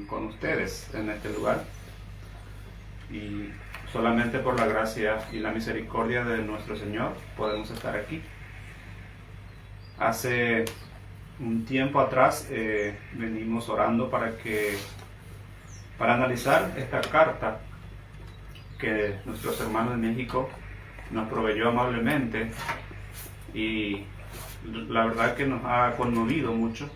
con ustedes en este lugar, y solamente por la gracia y la misericordia de nuestro Señor podemos estar aquí. Hace un tiempo atrás venimos orando para analizar esta carta que nuestros hermanos de México nos proveyó amablemente, y la verdad que nos ha conmovido mucho.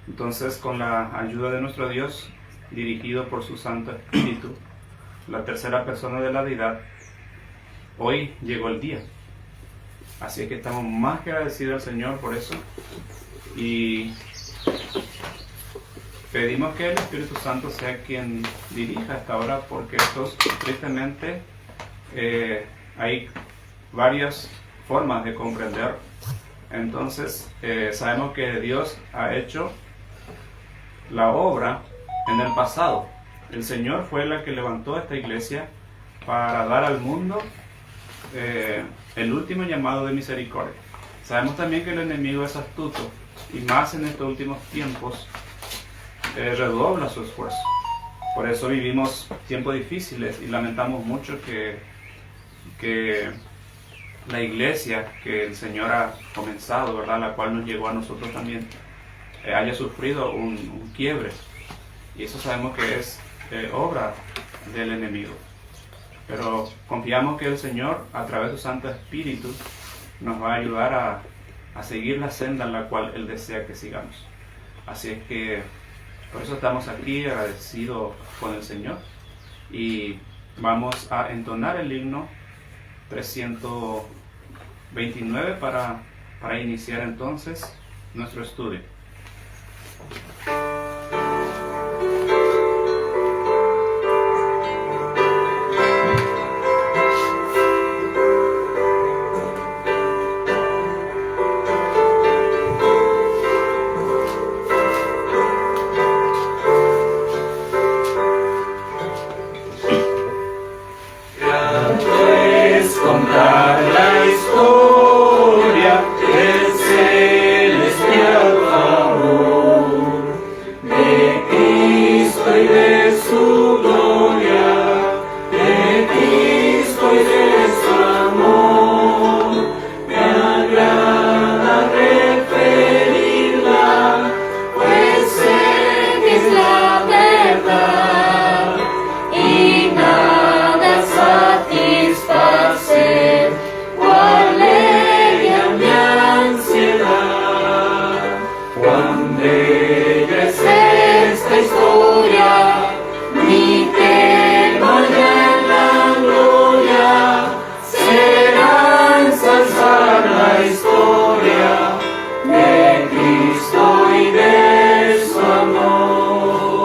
Entonces, con la ayuda de nuestro Dios, dirigido por su Santo Espíritu, la tercera persona de la deidad, hoy llegó el día. Así que estamos más que agradecidos al Señor por eso, y pedimos que el Espíritu Santo sea quien dirija esta hora, porque tristemente hay varias formas de comprender. Entonces sabemos que Dios ha hecho la obra en el pasado. El Señor fue la que levantó esta iglesia para dar al mundo el último llamado de misericordia. Sabemos también que el enemigo es astuto, y más en estos últimos tiempos redobla su esfuerzo. Por eso vivimos tiempos difíciles y lamentamos mucho que la iglesia que el Señor ha comenzado, ¿verdad?, la cual nos llegó a nosotros también, haya sufrido un quiebre, y eso sabemos que es obra del enemigo. Pero confiamos que el Señor, a través de su Santo Espíritu, nos va a ayudar a seguir la senda en la cual Él desea que sigamos. Así es que por eso estamos aquí agradecidos con el Señor, y vamos a entonar el himno 329 para iniciar entonces nuestro estudio. Cristo y de su amor.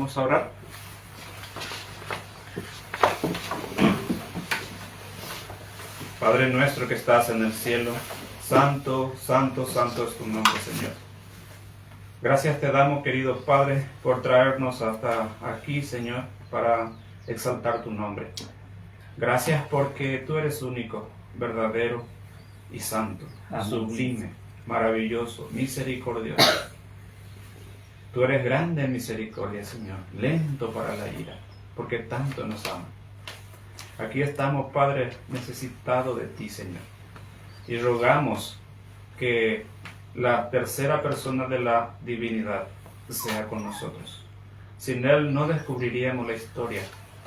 Vamos a orar. Padre nuestro que estás en el cielo, santo, santo, santo es tu nombre, Señor. Gracias te damos, querido Padre, por traernos hasta aquí, Señor, para exaltar tu nombre. Gracias porque tú eres único, verdadero y santo, amén, sublime, maravilloso, misericordioso. Tú eres grande en misericordia, Señor, lento para la ira, porque tanto nos ama. Aquí estamos, Padre, necesitados de ti, Señor, y rogamos que la tercera persona de la divinidad sea con nosotros. Sin Él no descubriríamos la historia,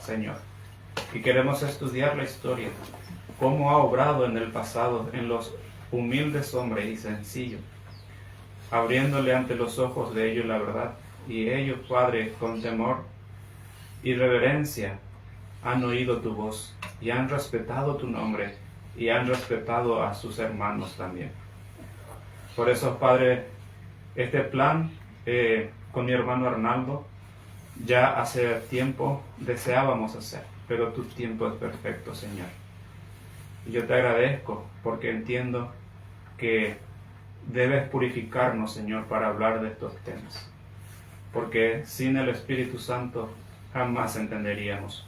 Señor, y queremos estudiar la historia, cómo ha obrado en el pasado en los humildes hombres y sencillos, abriéndole ante los ojos de ellos la verdad, y ellos, Padre, con temor y reverencia, han oído tu voz y han respetado tu nombre y han respetado a sus hermanos también. Por eso, Padre, este plan con mi hermano Arnaldo ya hace tiempo deseábamos hacer, pero tu tiempo es perfecto, Señor. Y yo te agradezco porque entiendo que debes purificarnos, Señor, para hablar de estos temas, porque sin el Espíritu Santo jamás entenderíamos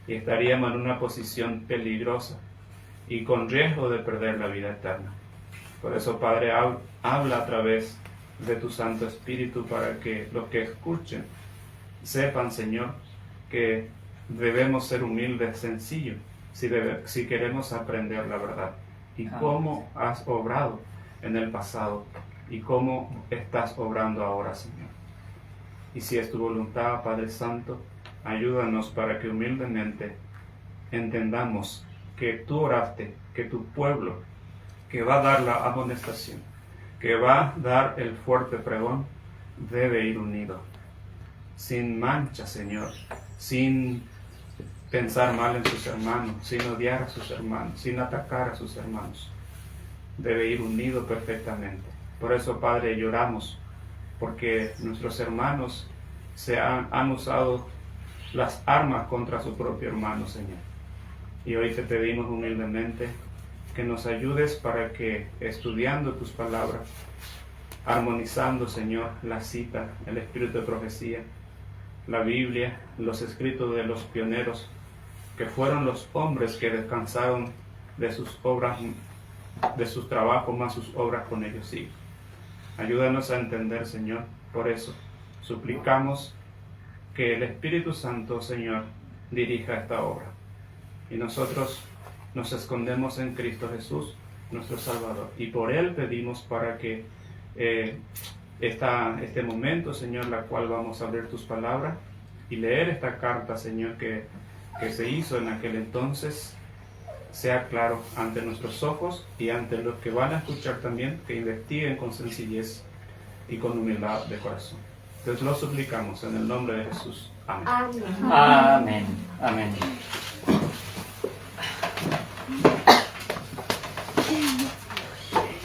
y estaríamos en una posición peligrosa y con riesgo de perder la vida eterna. Por eso, Padre, habla a través de tu Santo Espíritu para que los que escuchen sepan, Señor, que debemos ser humildes, sencillos, si queremos aprender la verdad y cómo has obrado en el pasado y cómo estás obrando ahora, Señor. Y si es tu voluntad, Padre Santo, ayúdanos para que humildemente entendamos que tú oraste, que tu pueblo, que va a dar la amonestación, que va a dar el fuerte pregón, debe ir unido, sin mancha, Señor, sin pensar mal en sus hermanos, sin odiar a sus hermanos, sin atacar a sus hermanos. Debe ir unido perfectamente. Por eso, Padre, lloramos, porque nuestros hermanos han usado las armas contra su propio hermano, Señor. Y hoy te pedimos humildemente que nos ayudes para que, estudiando tus palabras, armonizando, Señor, la cita, el espíritu de profecía, la Biblia, los escritos de los pioneros, que fueron los hombres que descansaron de sus obras, de sus trabajos más sus obras con ellos siguen. Ayúdanos a entender, Señor. Por eso suplicamos que el Espíritu Santo, Señor, dirija esta obra. Y nosotros nos escondemos en Cristo Jesús, nuestro Salvador. Y por Él pedimos para que este momento, Señor, la cual vamos a abrir tus palabras y leer esta carta, Señor, que se hizo en aquel entonces, sea claro ante nuestros ojos y ante los que van a escuchar también, que investiguen con sencillez y con humildad de corazón. Entonces lo suplicamos en el nombre de Jesús. Amén. Amén. Amén. Amén.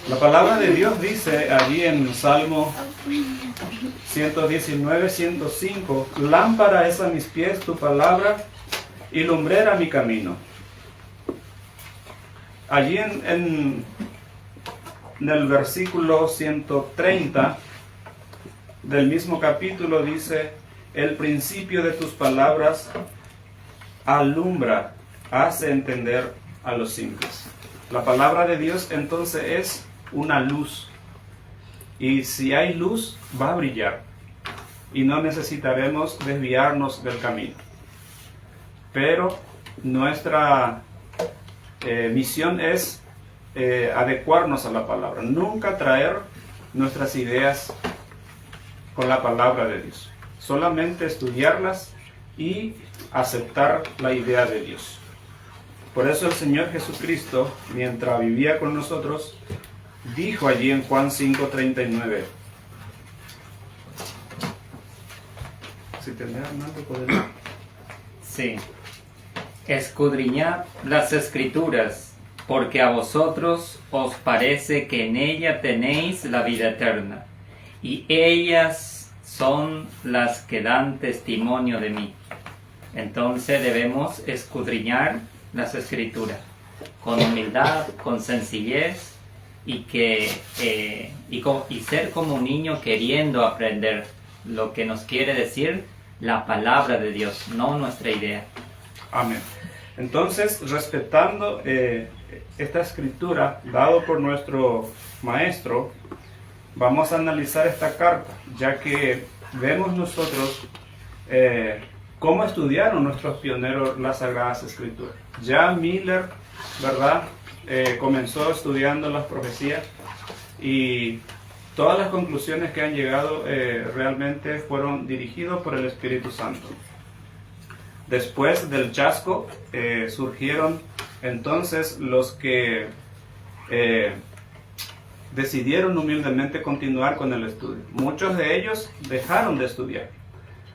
La palabra de Dios dice allí en Salmo 119, 105, lámpara es a mis pies tu palabra y lumbrera mi camino. Allí en el versículo 130 del mismo capítulo dice, el principio de tus palabras alumbra, hace entender a los simples. La palabra de Dios entonces es una luz, y si hay luz va a brillar y no necesitaremos desviarnos del camino. Pero nuestra misión es adecuarnos a la palabra, nunca traer nuestras ideas con la palabra de Dios, solamente estudiarlas y aceptar la idea de Dios. Por eso el Señor Jesucristo, mientras vivía con nosotros, dijo allí en Juan 5:39. Si tenés, Arnaldo, ¿puedes leer? Sí. Escudriñad las Escrituras, porque a vosotros os parece que en ella tenéis la vida eterna, y ellas son las que dan testimonio de mí. Entonces debemos escudriñar las Escrituras con humildad, con sencillez y ser como un niño queriendo aprender lo que nos quiere decir la palabra de Dios, no nuestra idea. Amén. Entonces, respetando esta escritura dado por nuestro maestro, vamos a analizar esta carta, ya que vemos nosotros cómo estudiaron nuestros pioneros las Sagradas Escrituras. Ya Miller, ¿verdad? Comenzó estudiando las profecías y todas las conclusiones que han llegado realmente fueron dirigidos por el Espíritu Santo. Después del chasco surgieron entonces los que decidieron humildemente continuar con el estudio. Muchos de ellos dejaron de estudiar,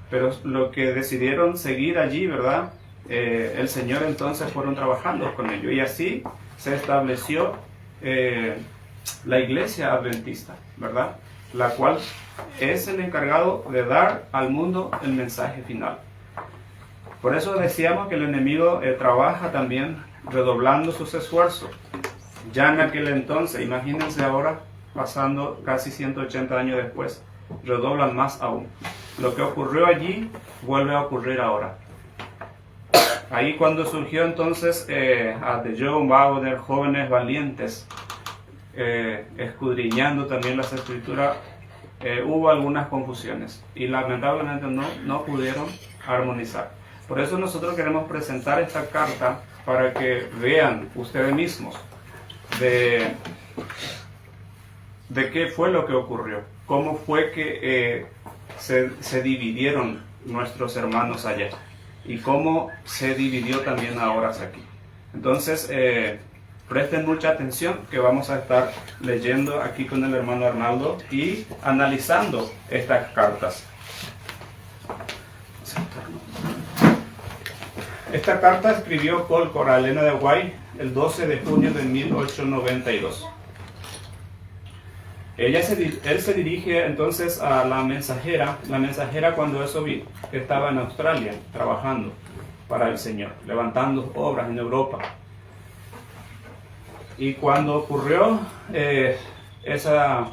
pero los que decidieron seguir allí, ¿verdad? El Señor entonces fueron trabajando con ellos y así se estableció la iglesia adventista, ¿verdad? La cual es el encargado de dar al mundo el mensaje final. Por eso decíamos que el enemigo trabaja también redoblando sus esfuerzos. Ya en aquel entonces, imagínense ahora, pasando casi 180 años después, redoblan más aún. Lo que ocurrió allí vuelve a ocurrir ahora. Ahí cuando surgió entonces a The John Wagner, jóvenes valientes, escudriñando también las Escrituras, hubo algunas confusiones y lamentablemente no pudieron armonizar. Por eso nosotros queremos presentar esta carta para que vean ustedes mismos de qué fue lo que ocurrió, cómo fue que se dividieron nuestros hermanos allá y cómo se dividió también ahora aquí. Entonces, presten mucha atención que vamos a estar leyendo aquí con el hermano Arnaldo y analizando estas cartas. Esta carta escribió Colcord a Elena de White el 12 de junio de 1892. Él se dirige entonces a la mensajera cuando eso estaba en Australia trabajando para el Señor, levantando obras en Europa. Y cuando ocurrió esa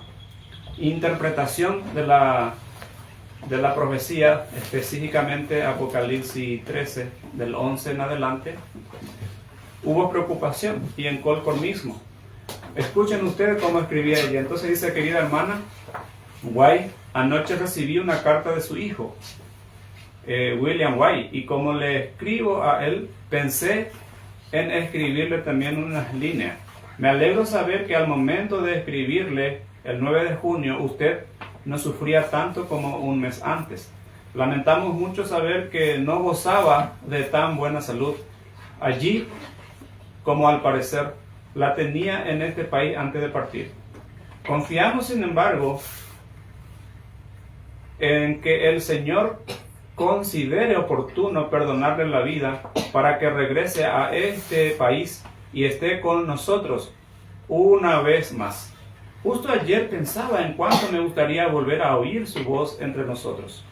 interpretación de la profecía, específicamente Apocalipsis 13, del 11 en adelante, hubo preocupación, y en Colcord mismo. Escuchen ustedes cómo escribía ella. Entonces dice: querida hermana White, anoche recibí una carta de su hijo, William White, y como le escribo a él, pensé en escribirle también unas líneas. Me alegro saber que al momento de escribirle, el 9 de junio, usted no sufría tanto como un mes antes. Lamentamos mucho saber que no gozaba de tan buena salud allí como al parecer la tenía en este país antes de partir. Confiamos, sin embargo, en que el Señor considere oportuno perdonarle la vida para que regrese a este país y esté con nosotros una vez más. Justo ayer pensaba en cuánto me gustaría volver a oír su voz entre nosotros.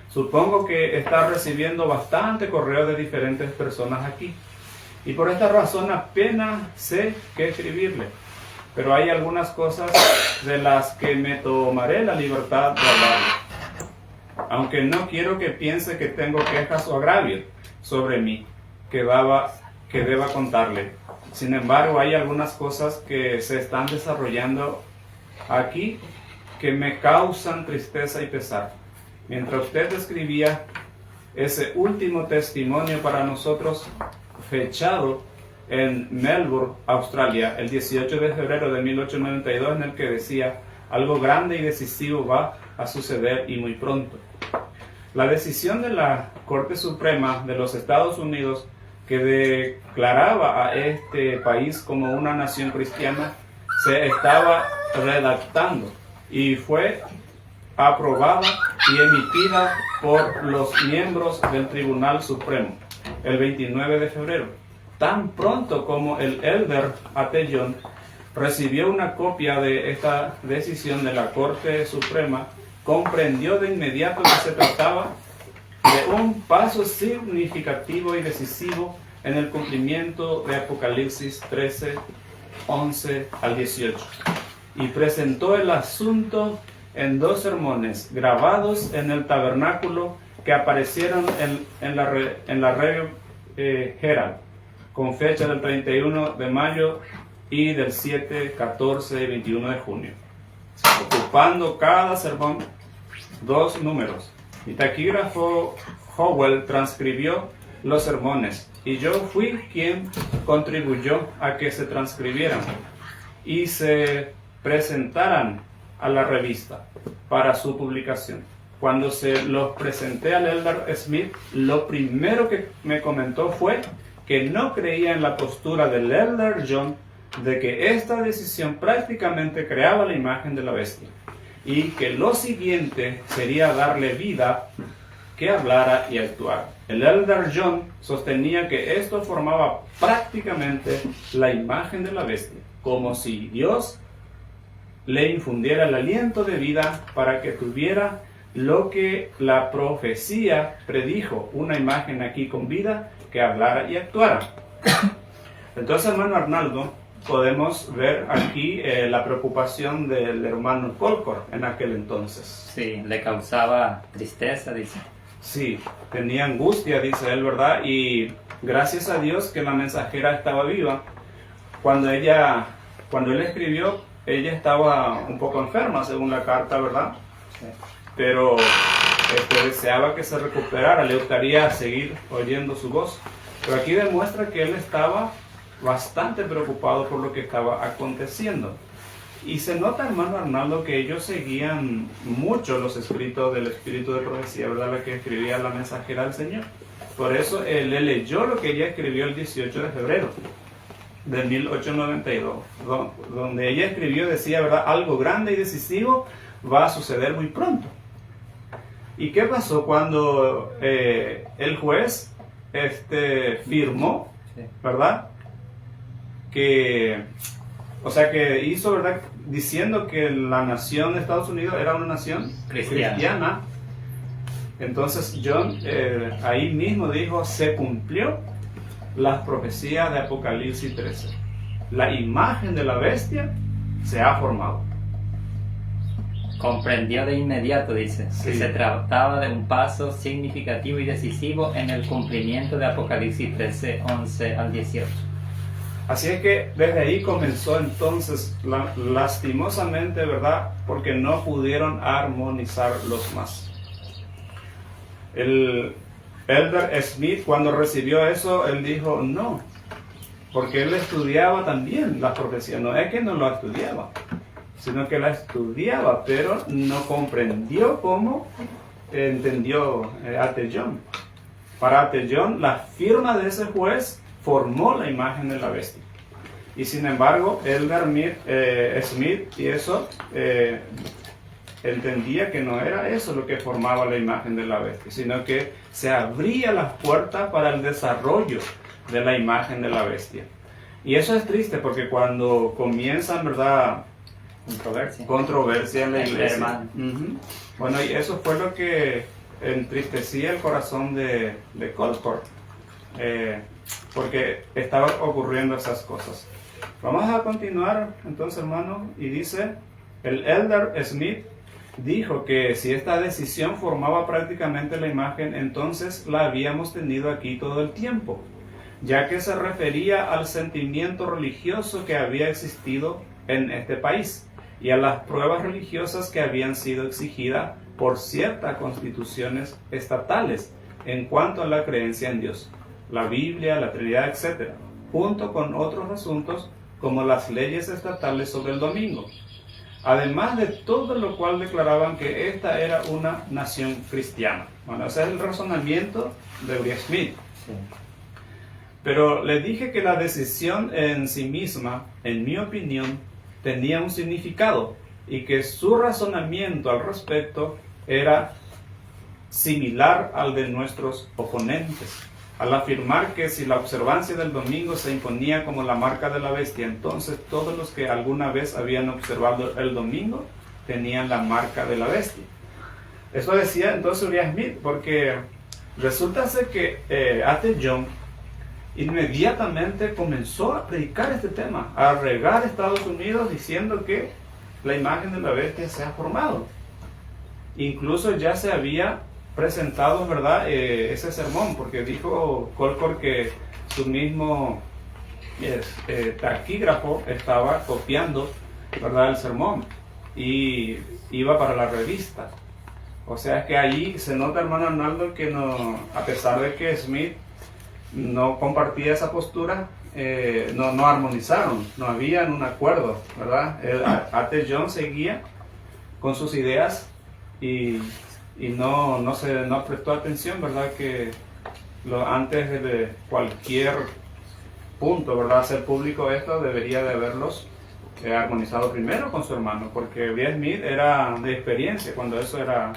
Supongo que está recibiendo bastante correo de diferentes personas aquí, y por esta razón apenas sé qué escribirle, pero hay algunas cosas de las que me tomaré la libertad de hablar, aunque no quiero que piense que tengo quejas o agravios sobre mí que deba contarle. Sin embargo, hay algunas cosas que se están desarrollando aquí que me causan tristeza y pesar. Mientras usted escribía ese último testimonio para nosotros, fechado en Melbourne, Australia, el 18 de febrero de 1892, en el que decía: algo grande y decisivo va a suceder y muy pronto. La decisión de la Corte Suprema de los Estados Unidos, que declaraba a este país como una nación cristiana, se estaba redactando y fue aprobada y emitida por los miembros del Tribunal Supremo el 29 de febrero. Tan pronto como el Elder A.T. John recibió una copia de esta decisión de la Corte Suprema, comprendió de inmediato que se trataba de un paso significativo y decisivo en el cumplimiento de Apocalipsis 13, 11 al 18, y presentó el asunto en 2 sermones grabados en el tabernáculo que aparecieron en la Review Herald, con fecha del 31 de mayo y del 7, 14 y 21 de junio, ocupando cada sermón 2 números. Mi taquígrafo Howell transcribió los sermones, y yo fui quien contribuyó a que se transcribieran y se presentaran a la revista para su publicación. Cuando se los presenté al Elder Smith, lo primero que me comentó fue que no creía en la postura del Elder John de que esta decisión prácticamente creaba la imagen de la bestia, y que lo siguiente sería darle vida que hablara y actuara. El Elder John sostenía que esto formaba prácticamente la imagen de la bestia, como si Dios le infundiera el aliento de vida para que tuviera lo que la profecía predijo, una imagen aquí con vida que hablara y actuara. Entonces, hermano Arnaldo, podemos ver aquí la preocupación del hermano Colcor en aquel entonces. Sí, le causaba tristeza, dice. Sí, tenía angustia, dice él, ¿verdad? Y gracias a Dios que la mensajera estaba viva. Cuando él escribió, ella estaba un poco enferma, según la carta, ¿verdad? Sí. Pero deseaba que se recuperara, le gustaría seguir oyendo su voz. Pero aquí demuestra que él estaba bastante preocupado por lo que estaba aconteciendo. Y se nota, hermano Arnaldo, que ellos seguían mucho los escritos del Espíritu de Profecía, ¿verdad? La que escribía la mensajera del Señor. Por eso él leyó lo que ella escribió el 18 de febrero de 1892, donde ella escribió, decía, ¿verdad? Algo grande y decisivo va a suceder muy pronto. ¿Y qué pasó cuando el juez firmó, ¿verdad? Que hizo, ¿verdad? Diciendo que la nación de Estados Unidos era una nación cristiana. Entonces John ahí mismo dijo, se cumplió las profecías de Apocalipsis 13. La imagen de la bestia se ha formado. Comprendió de inmediato, dice, Sí. que se trataba de un paso significativo y decisivo en el cumplimiento de Apocalipsis 13, 11 al 18. Así es que desde ahí comenzó entonces, lastimosamente, ¿verdad? Porque no pudieron armonizar los más. El Elder Smith, cuando recibió eso, él dijo no, porque él estudiaba también las profecías. No es que no lo estudiaba, sino que la estudiaba, pero no comprendió cómo entendió Atellón. Para Atellón, la firma de ese juez formó la imagen de la bestia. Y sin embargo, Elder Smith y eso entendía que no era eso lo que formaba la imagen de la bestia, sino que se abría las puertas para el desarrollo de la imagen de la bestia. Y eso es triste porque cuando comienzan, ¿verdad?, controversia en la iglesia. Bueno, y eso fue lo que entristecía el corazón de Colcor, porque estaban ocurriendo esas cosas. Vamos a continuar entonces, hermano, y dice, el Elder Smith dijo que si esta decisión formaba prácticamente la imagen, entonces la habíamos tenido aquí todo el tiempo, ya que se refería al sentimiento religioso que había existido en este país y a las pruebas religiosas que habían sido exigidas por ciertas constituciones estatales en cuanto a la creencia en Dios, la Biblia, la Trinidad, etc., junto con otros asuntos como las leyes estatales sobre el domingo. Además de todo lo cual declaraban que esta era una nación cristiana. Bueno, ese es el razonamiento de Uriah Smith. Sí. Pero le dije que la decisión en sí misma, en mi opinión, tenía un significado y que su razonamiento al respecto era similar al de nuestros oponentes. Al afirmar que si la observancia del domingo se imponía como la marca de la bestia, entonces todos los que alguna vez habían observado el domingo tenían la marca de la bestia. Eso decía entonces Uriah Smith, porque resulta ser que A.T. Young inmediatamente comenzó a predicar este tema, a regar Estados Unidos diciendo que la imagen de la bestia se ha formado. Incluso ya se había presentado, ¿verdad?, ese sermón, porque dijo Colcord que su mismo taquígrafo estaba copiando, ¿verdad?, el sermón y iba para la revista. O sea que allí se nota, hermano Arnaldo, que no, a pesar de que Smith no compartía esa postura, no armonizaron, no habían un acuerdo, ¿verdad? A.T. Young seguía con sus ideas y no prestó atención, ¿verdad? Que antes de cualquier punto, ¿verdad?, hacer público esto, debería de haberlos armonizado primero con su hermano, porque Uriah Smith era de experiencia cuando eso era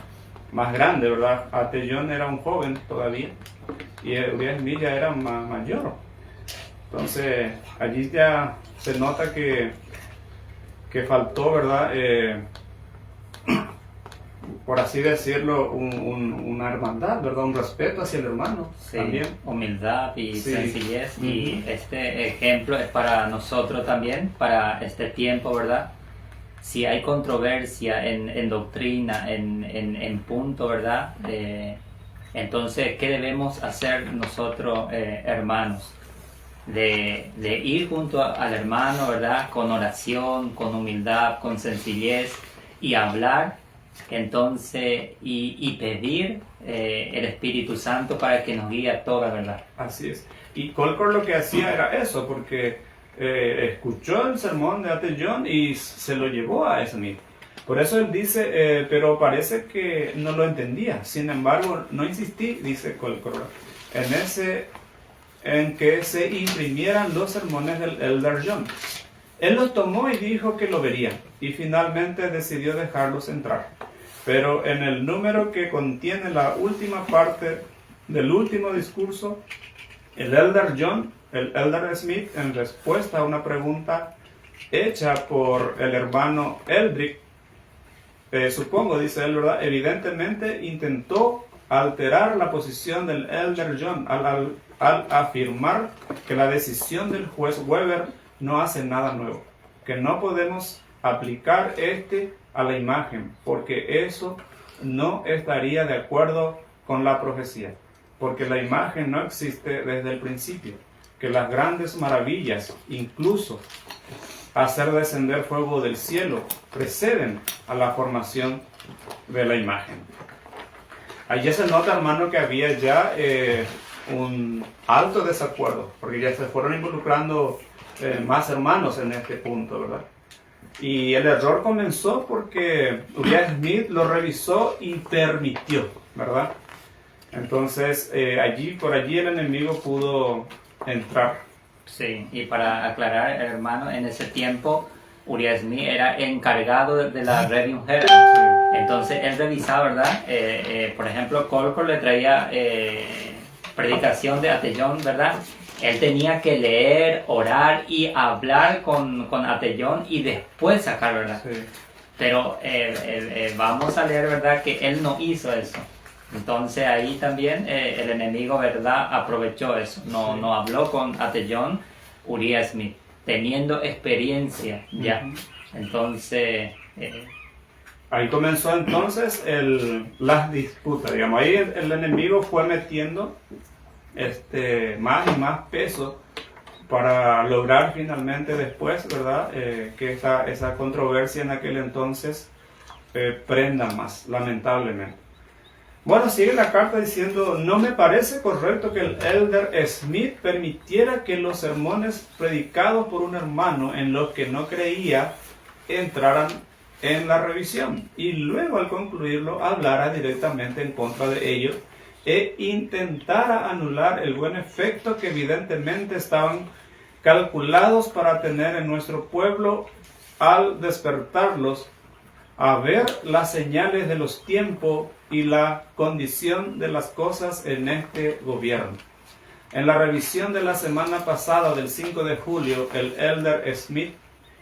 más grande, ¿verdad? A.T. Young era un joven todavía y Uriah Smith ya era mayor. Entonces allí ya se nota que faltó, ¿verdad?, por así decirlo, una hermandad, ¿verdad?, un respeto hacia el hermano, sí, también. Humildad y Sí. sencillez. Y este ejemplo es para nosotros también, para este tiempo, ¿verdad? Si hay controversia en doctrina, en punto, ¿verdad? Entonces, ¿qué debemos hacer nosotros, hermanos? De ir junto al hermano, ¿verdad? Con oración, con humildad, con sencillez y hablar, entonces, y pedir el Espíritu Santo para que nos guíe a toda verdad. Así es. Y Colcord lo que hacía era eso, porque escuchó el sermón de A.T. Young y se lo llevó a Smith. Por eso él dice, pero parece que no lo entendía. Sin embargo, no insistí, dice Colcord, en que se imprimieran los sermones del Elder Young. Él los tomó y dijo que lo vería, y finalmente decidió dejarlos entrar. Pero en el número que contiene la última parte del último discurso, el Elder Smith, en respuesta a una pregunta hecha por el hermano Eldrick, supongo, dice él, ¿verdad?, evidentemente intentó alterar la posición del Elder Young al afirmar que la decisión del juez Weber no hace nada nuevo, que no podemos aplicar a la imagen, porque eso no estaría de acuerdo con la profecía, porque la imagen no existe desde el principio, que las grandes maravillas, incluso hacer descender fuego del cielo, preceden a la formación de la imagen. Allí se nota, hermano, que había ya un alto desacuerdo, porque ya se fueron involucrando más hermanos en este punto, ¿verdad? Y el error comenzó porque Uriah Smith lo revisó y permitió, ¿verdad? Entonces, por allí el enemigo pudo entrar. Sí, y para aclarar, hermano, en ese tiempo Uriah Smith era encargado de la Review Herald. Entonces él revisaba, ¿verdad? Por ejemplo, Colcord le traía predicación de A.T. Young, ¿verdad? Él tenía que leer, orar y hablar con A.T. Young y después sacar, ¿verdad? Sí. Pero vamos a leer, ¿verdad?, que él no hizo eso. Entonces ahí también el enemigo, ¿verdad?, aprovechó eso. No habló con A.T. Young, Uriah Smith, teniendo experiencia ya. Entonces... ahí comenzó entonces las disputas, digamos. Ahí el enemigo fue metiendo más y más peso para lograr finalmente después, ¿verdad?, que esa controversia en aquel entonces prenda más, lamentablemente. Bueno, sigue la carta diciendo: no me parece correcto que el Elder Smith permitiera que los sermones predicados por un hermano en los que no creía entraran en la revisión, y luego al concluirlo hablara directamente en contra de ellos e intentara anular el buen efecto que evidentemente estaban calculados para tener en nuestro pueblo al despertarlos a ver las señales de los tiempos y la condición de las cosas en este gobierno. En la revisión de la semana pasada del 5 de julio, el Elder Smith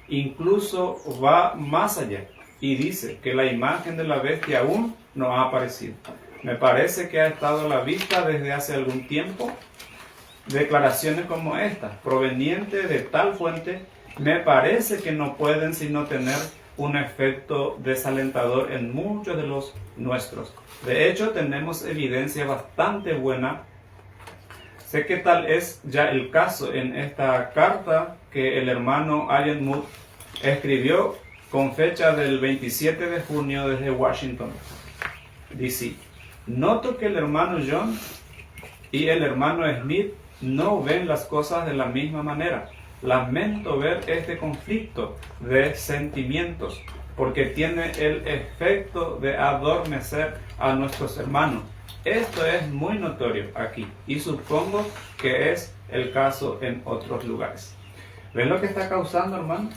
incluso va más allá y dice que la imagen de la bestia aún no ha aparecido. Me parece que ha estado a la vista desde hace algún tiempo. Declaraciones como esta, provenientes de tal fuente, me parece que no pueden sino tener un efecto desalentador en muchos de los nuestros. De hecho, tenemos evidencia bastante buena. Sé que tal es ya el caso en esta carta que el hermano Allen Mood escribió con fecha del 27 de junio desde Washington, D.C. Noto que el hermano John y el hermano Smith no ven las cosas de la misma manera. Lamento ver este conflicto de sentimientos, porque tiene el efecto de adormecer a nuestros hermanos. Esto es muy notorio aquí, y supongo que es el caso en otros lugares. ¿Ven lo que está causando, hermano?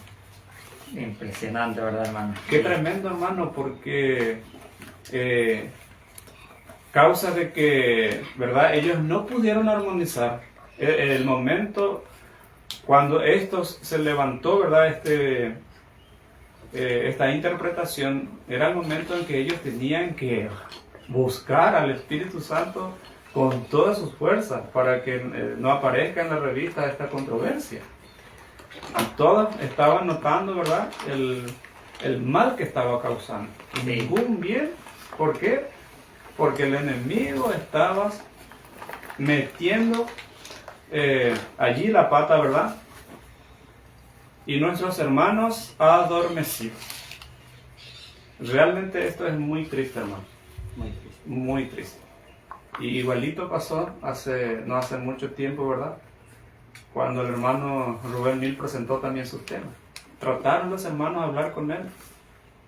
Impresionante, ¿verdad, hermano? Qué tremendo, hermano, porque causa de que, ¿verdad? Ellos no pudieron armonizar. El momento cuando estos se levantó, ¿verdad? Esta interpretación era el momento en que ellos tenían que buscar al Espíritu Santo con todas sus fuerzas para que no aparezca en la revista esta controversia. Y todos estaban notando, ¿verdad?, el mal que estaba causando. Y ningún bien. ¿Por qué? Porque el enemigo estaba metiendo allí la pata, ¿verdad? Y nuestros hermanos adormecidos. Realmente esto es muy triste, hermano. Muy triste. Muy triste. Y igualito pasó no hace mucho tiempo, ¿verdad? Cuando el hermano Rubén Mil presentó también sus temas. Trataron los hermanos a hablar con él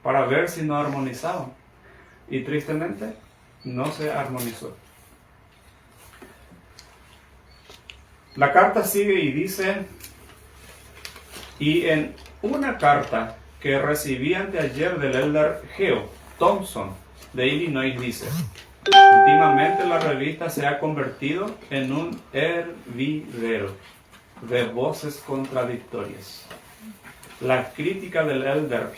para ver si no armonizaban. Y tristemente no se armonizó. La carta sigue y dice: y en una carta que recibí anteayer del elder Geo Thompson de Illinois dice: últimamente la revista se ha convertido en un hervidero de voces contradictorias. La crítica del elder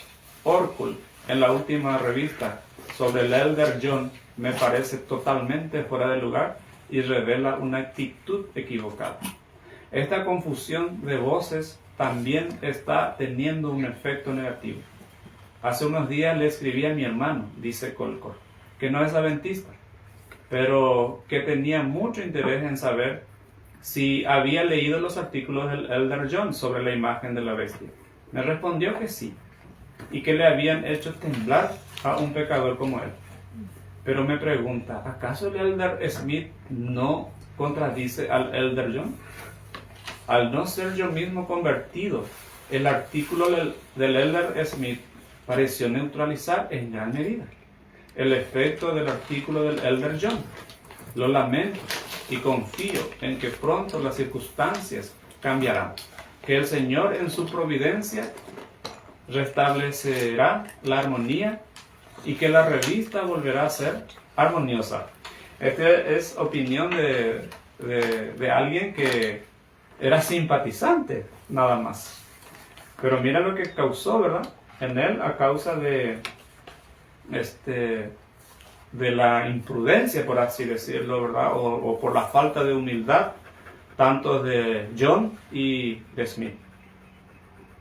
Orkul en la última revista sobre el elder John me parece totalmente fuera de lugar y revela una actitud equivocada. Esta confusión de voces también está teniendo un efecto negativo. Hace unos días le escribí a mi hermano, dice Colcor, que no es adventista, pero que tenía mucho interés en saber si había leído los artículos del elder John sobre la imagen de la bestia. Me respondió que sí, y que le habían hecho temblar a un pecador como él. Pero me pregunta, ¿acaso el elder Smith no contradice al elder John? Al no ser yo mismo convertido, el artículo del elder Smith pareció neutralizar en gran medida el efecto del artículo del elder John. Lo lamento y confío en que pronto las circunstancias cambiarán, que el Señor en su providencia restablecerá la armonía y que la revista volverá a ser armoniosa. Esta es opinión de alguien que era simpatizante, nada más. Pero mira lo que causó, ¿verdad?, en él a causa de la imprudencia, por así decirlo, ¿verdad?, o por la falta de humildad, tanto de John y de Smith.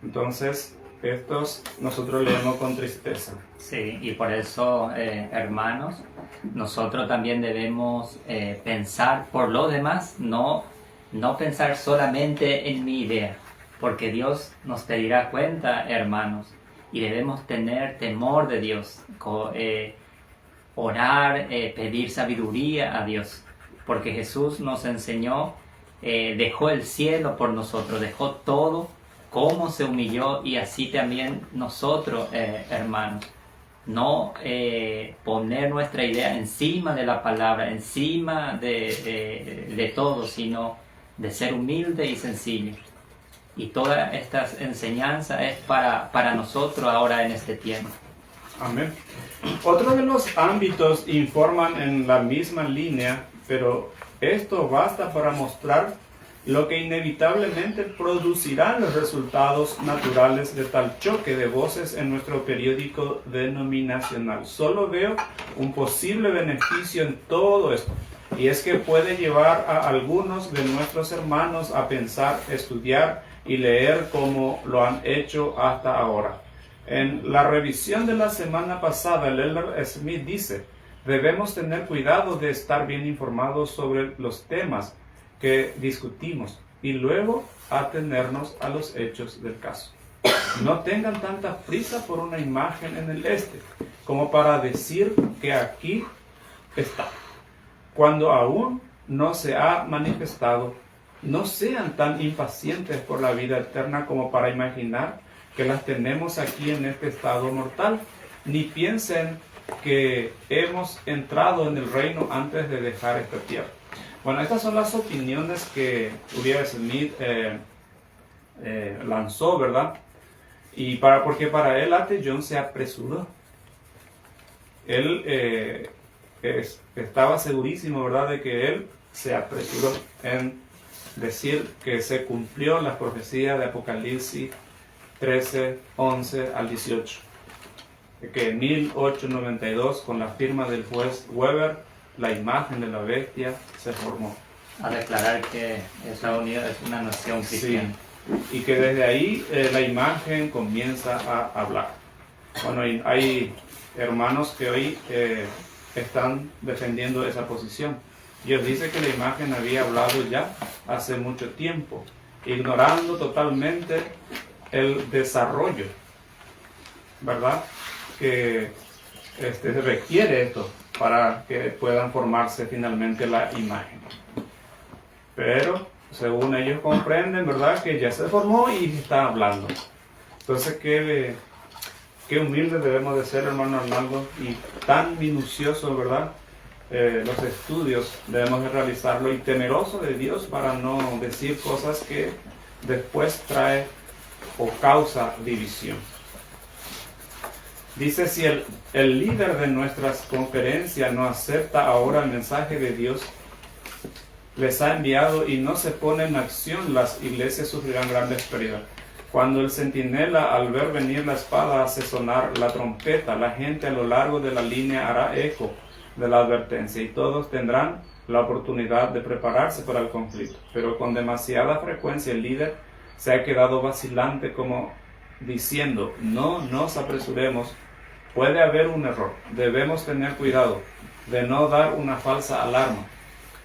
Entonces, estos nosotros leemos con tristeza. Sí, y por eso, hermanos, nosotros también debemos pensar por lo demás, no pensar solamente en mi idea, porque Dios nos pedirá cuenta, hermanos, y debemos tener temor de Dios, orar, pedir sabiduría a Dios, porque Jesús nos enseñó, dejó el cielo por nosotros, dejó todo, cómo se humilló, y así también nosotros, hermanos, no poner nuestra idea encima de la palabra, encima de todo, sino de ser humilde y sencillo. Y toda esta enseñanza es para nosotros ahora en este tiempo. Amén. Otro de los ámbitos informan en la misma línea, pero esto basta para mostrar lo que inevitablemente producirá los resultados naturales de tal choque de voces en nuestro periódico denominacional. Solo veo un posible beneficio en todo esto, y es que puede llevar a algunos de nuestros hermanos a pensar, estudiar y leer como lo han hecho hasta ahora. En la revisión de la semana pasada, el Elder Smith dice: debemos tener cuidado de estar bien informados sobre los temas que discutimos y luego atenernos a los hechos del caso. No tengan tanta prisa por una imagen en el este como para decir que aquí está, cuando aún no se ha manifestado. No sean tan impacientes por la vida eterna como para imaginar que las tenemos aquí en este estado mortal, ni piensen que hemos entrado en el reino antes de dejar esta tierra. Bueno, estas son las opiniones que Uriah Smith lanzó, ¿verdad? Y porque para él A.T. Jones se apresuró. Él estaba segurísimo, ¿verdad?, de que él se apresuró en decir que se cumplió la profecía de Apocalipsis 13, 11 al 18. Que en 1892, con la firma del juez Weber, la imagen de la bestia se formó. A declarar que Estados Unidos es una nación cristiana. Sí, y que desde ahí la imagen comienza a hablar. Bueno, hay hermanos que hoy están defendiendo esa posición. Dios dice que la imagen había hablado ya hace mucho tiempo, ignorando totalmente el desarrollo, ¿verdad?, que requiere esto para que puedan formarse finalmente la imagen. Pero según ellos comprenden, ¿verdad?, que ya se formó y está hablando. Entonces, qué humildes debemos de ser, hermano Arnaldo, y tan minucioso, ¿verdad? Los estudios debemos de realizarlo, y temeroso de Dios para no decir cosas que después trae o causa división. Dice: si el líder de nuestras conferencias no acepta ahora el mensaje de Dios les ha enviado y no se pone en acción, las iglesias sufrirán grandes pérdidas. Cuando el centinela, al ver venir la espada, hace sonar la trompeta, la gente a lo largo de la línea hará eco de la advertencia y todos tendrán la oportunidad de prepararse para el conflicto. Pero con demasiada frecuencia el líder se ha quedado vacilante, como diciendo: no nos apresuremos, puede haber un error, debemos tener cuidado de no dar una falsa alarma.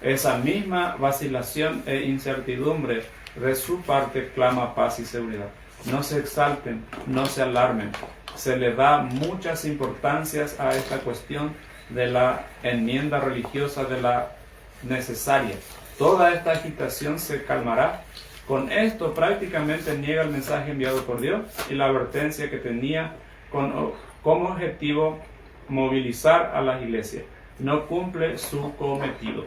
Esa misma vacilación e incertidumbre de su parte clama paz y seguridad. No se exalten, no se alarmen. Se le da muchas importancias a esta cuestión de la enmienda religiosa de la necesaria. Toda esta agitación se calmará. Con esto prácticamente niega el mensaje enviado por Dios y la advertencia que tenía como objetivo movilizar a las iglesias. No cumple su cometido.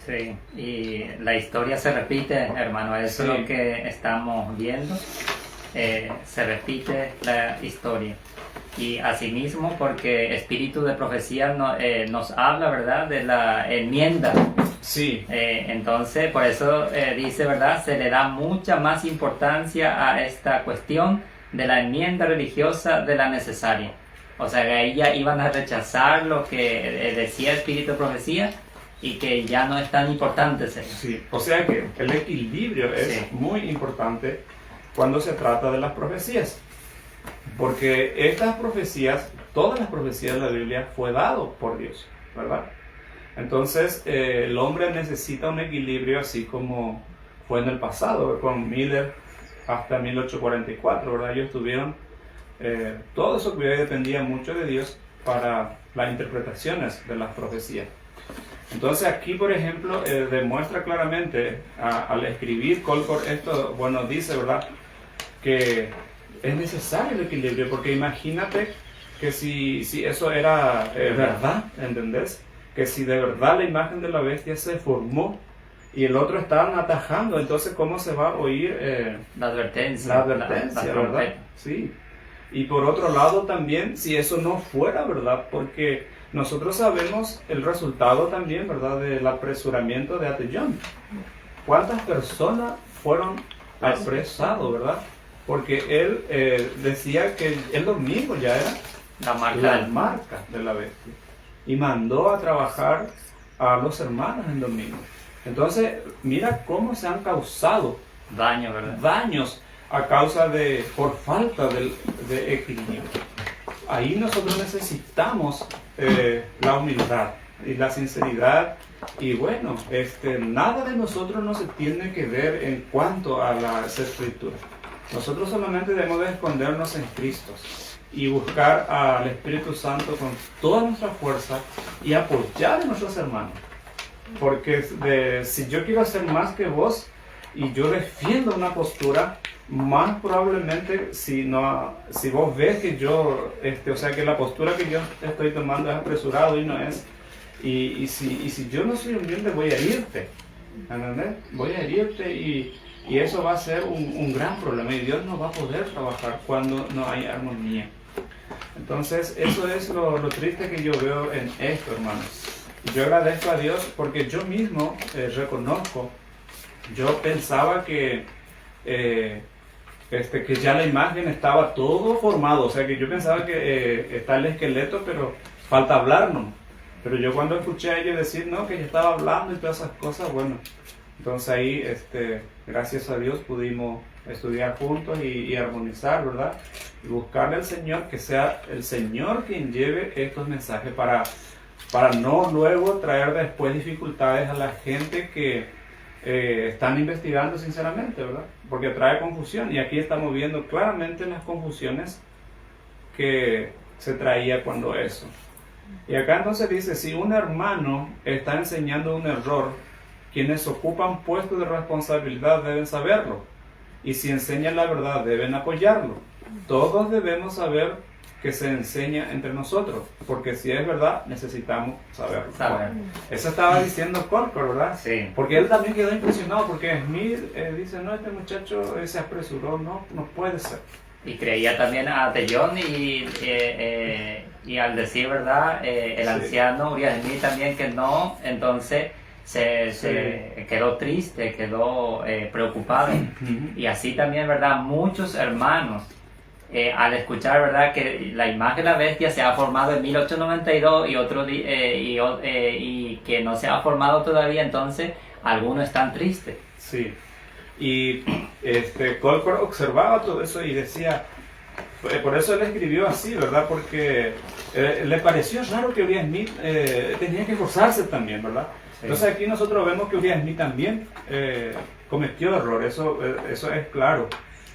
Sí, y la historia se repite, hermano, eso Sí. es lo que estamos viendo, se repite la historia. Y asimismo, porque espíritu de profecía nos habla, ¿verdad?, de la enmienda. Sí. Entonces, por eso dice, ¿verdad?, se le da mucha más importancia a esta cuestión de la enmienda religiosa de la necesaria. O sea, que ahí ya iban a rechazar lo que decía espíritu de profecía y que ya no es tan importante. Sí, o sea que el equilibrio es Sí. muy importante cuando se trata de las profecías. Porque estas profecías, todas las profecías de la Biblia fue dado por Dios, ¿verdad? Entonces, el hombre necesita un equilibrio, así como fue en el pasado, con Miller hasta 1844, ¿verdad? Ellos tuvieron todo eso que dependía mucho de Dios para las interpretaciones de las profecías. Entonces aquí, por ejemplo, demuestra claramente al escribir Colcord esto, bueno, dice, ¿verdad?, que es necesario el equilibrio, porque imagínate que si eso era verdad, ¿entendés? Que si de verdad la imagen de la bestia se formó y el otro estaban atajando, entonces ¿cómo se va a oír La advertencia. la advertencia, la ¿verdad? trompeta. Sí. Y por otro lado también, si eso no fuera verdad, porque nosotros sabemos el resultado también, ¿verdad?, del apresuramiento de Atellón. ¿Cuántas personas fueron apresadas, verdad? Porque él decía que el domingo ya era la marca de la bestia. Y mandó a trabajar a los hermanos en domingo. Entonces, mira cómo se han causado daños, ¿verdad? Daños a causa por falta de equilibrio. Ahí nosotros necesitamos la humildad y la sinceridad. Y bueno, nada de nosotros no se tiene que ver en cuanto a las escrituras. Nosotros solamente debemos de escondernos en Cristo y buscar al Espíritu Santo con toda nuestra fuerza y apoyar a nuestros hermanos. Porque si yo quiero hacer más que vos y yo defiendo una postura, más probablemente si vos ves que yo, o sea que la postura que yo estoy tomando es apresurado y no es, y si yo no soy humilde, voy a herirte, ¿entendés? Voy a herirte y eso va a ser un gran problema y Dios no va a poder trabajar cuando no hay armonía. Entonces eso es lo triste que yo veo en esto, hermanos. Yo agradezco a Dios porque yo mismo reconozco, yo pensaba que ya la imagen estaba todo formado, o sea que yo pensaba que está el esqueleto, pero falta hablarnos. Pero yo cuando escuché a ellos decir, no, que ya estaba hablando y todas esas cosas, bueno, entonces ahí, gracias a Dios pudimos estudiar juntos y armonizar, ¿verdad? Y buscarle al Señor, que sea el Señor quien lleve estos mensajes para no luego traer después dificultades a la gente que están investigando sinceramente, ¿verdad? Porque trae confusión y aquí estamos viendo claramente las confusiones que se traía cuando eso. Y acá entonces dice, si un hermano está enseñando un error, quienes ocupan puestos de responsabilidad deben saberlo, y si enseñan la verdad deben apoyarlo. Todos debemos saber que se enseña entre nosotros, porque si es verdad, necesitamos saberlo. Eso estaba diciendo Colcor, ¿verdad? Sí. Porque él también quedó impresionado, porque Smith dice, no, este muchacho se apresuró, no puede ser. Y creía también a Atellón y al decir verdad, el anciano Urias Smith también que no, entonces se quedó triste, quedó preocupado. Y así también, ¿verdad? Muchos hermanos, al escuchar, ¿verdad?, que la imagen de la bestia se ha formado en 1892 y que no se ha formado todavía, entonces algunos están tristes. Sí. Y Colcor observaba todo eso y decía, por eso él escribió así, ¿verdad? Porque le pareció raro que Urias Smith tenía que esforzarse también, ¿verdad? Sí. Entonces aquí nosotros vemos que Urias Smith también cometió error, eso es claro.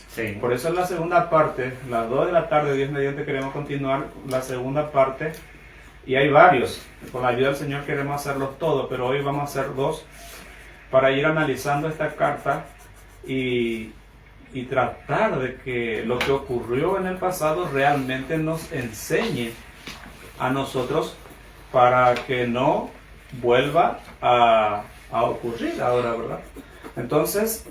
Sí. Por eso en la segunda parte, las 2 de la tarde, Dios mediante, queremos continuar la segunda parte. Y hay varios, con la ayuda del Señor queremos hacerlos todos, pero hoy vamos a hacer 2 para ir analizando esta carta y tratar de que lo que ocurrió en el pasado realmente nos enseñe a nosotros para que no vuelva a ocurrir ahora, ¿verdad? Entonces,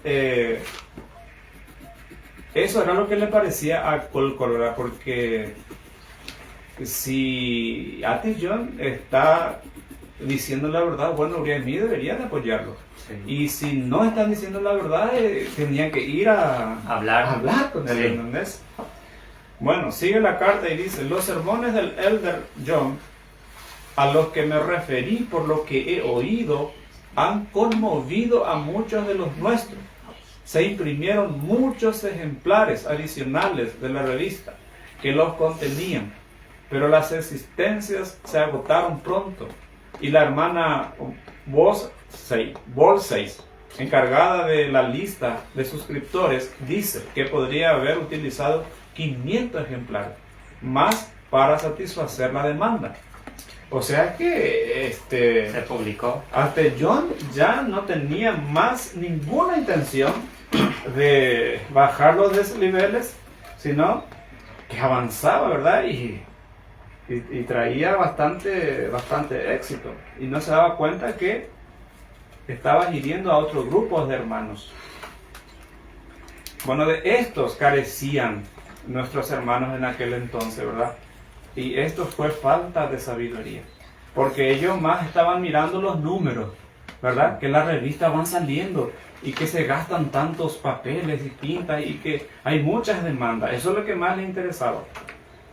eso era lo que le parecía a Colcor, ¿verdad? Porque si Atellón está diciendo la verdad, bueno, Urias Smith debería de apoyarlo. Sí. Y si no están diciendo la verdad, tenían que ir a hablar con él, ¿entendés? Bueno, sigue la carta y dice, los sermones del Elder John, a los que me referí por lo que he oído, han conmovido a muchos de los nuestros. Se imprimieron muchos ejemplares adicionales de la revista que los contenían, pero las existencias se agotaron pronto y la hermana Bolseis, encargada de la lista de suscriptores, dice que podría haber utilizado 500 ejemplares más para satisfacer la demanda. O sea que se publicó. Atellón ya no tenía más ninguna intención de bajar los desniveles, sino que avanzaba, ¿verdad? Y traía bastante éxito. Y no se daba cuenta que estaba hiriendo a otros grupos de hermanos. Bueno, de estos carecían nuestros hermanos en aquel entonces, ¿verdad? Y esto fue falta de sabiduría, porque ellos más estaban mirando los números, ¿verdad? Que las revistas van saliendo y que se gastan tantos papeles y tintas y que hay muchas demandas. Eso es lo que más les interesaba.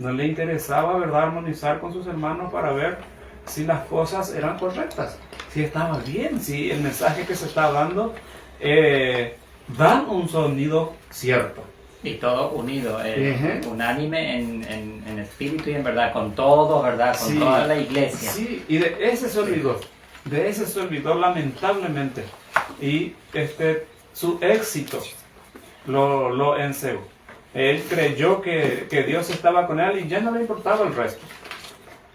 No le interesaba, ¿verdad?, armonizar con sus hermanos para ver si las cosas eran correctas, si estaba bien, si el mensaje que se está dando dan un sonido cierto. Y todo unido, unánime en espíritu y en verdad, con todo, ¿verdad? Con toda la iglesia. Sí, y de ese se olvidó lamentablemente. Y su éxito lo encegó. Él creyó que Dios estaba con él y ya no le importaba el resto,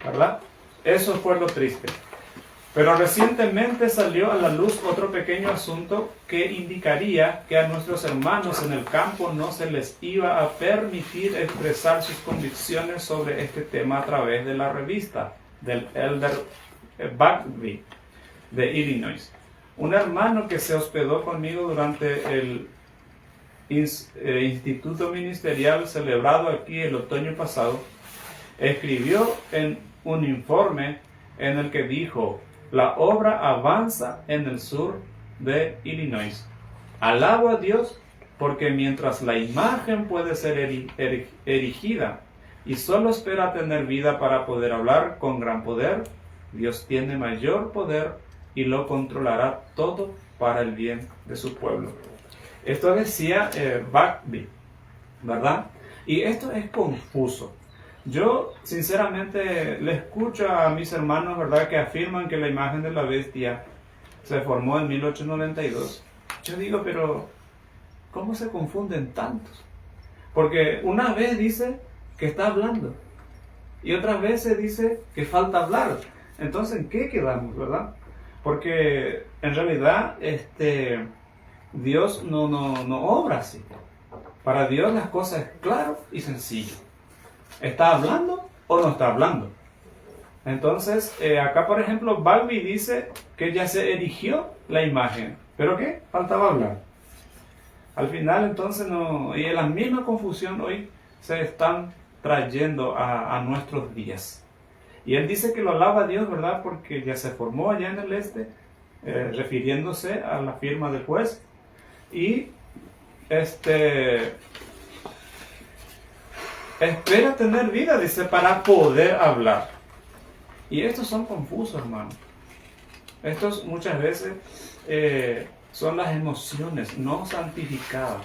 ¿verdad? Eso fue lo triste. Pero recientemente salió a la luz otro pequeño asunto que indicaría que a nuestros hermanos en el campo no se les iba a permitir expresar sus convicciones sobre este tema a través de la revista del Elder Bagby de Illinois. Un hermano que se hospedó conmigo durante el instituto ministerial celebrado aquí el otoño pasado, escribió en un informe en el que dijo: la obra avanza en el sur de Illinois. Alabo a Dios porque mientras la imagen puede ser erigida y solo espera tener vida para poder hablar con gran poder, Dios tiene mayor poder y lo controlará todo para el bien de su pueblo. Esto decía Bagby, ¿verdad? Y esto es confuso. Yo sinceramente le escucho a mis hermanos, ¿verdad?, que afirman que la imagen de la bestia se formó en 1892. Yo digo, pero ¿cómo se confunden tantos? Porque una vez dice que está hablando y otras veces dice que falta hablar. Entonces, ¿en qué quedamos, verdad? Porque en realidad Dios no obra así. Para Dios las cosas es claro y sencillo. ¿Está hablando o no está hablando? Entonces, acá por ejemplo, Bagby dice que ya se erigió la imagen. ¿Pero qué? Faltaba hablar. Al final, entonces, no. Y en la misma confusión hoy se están trayendo a nuestros días. Y él dice que lo alaba a Dios, ¿verdad? Porque ya se formó allá en el este, refiriéndose a la firma del juez. Y espera tener vida, dice, para poder hablar. Y estos son confusos, hermano. Estos muchas veces son las emociones no santificadas,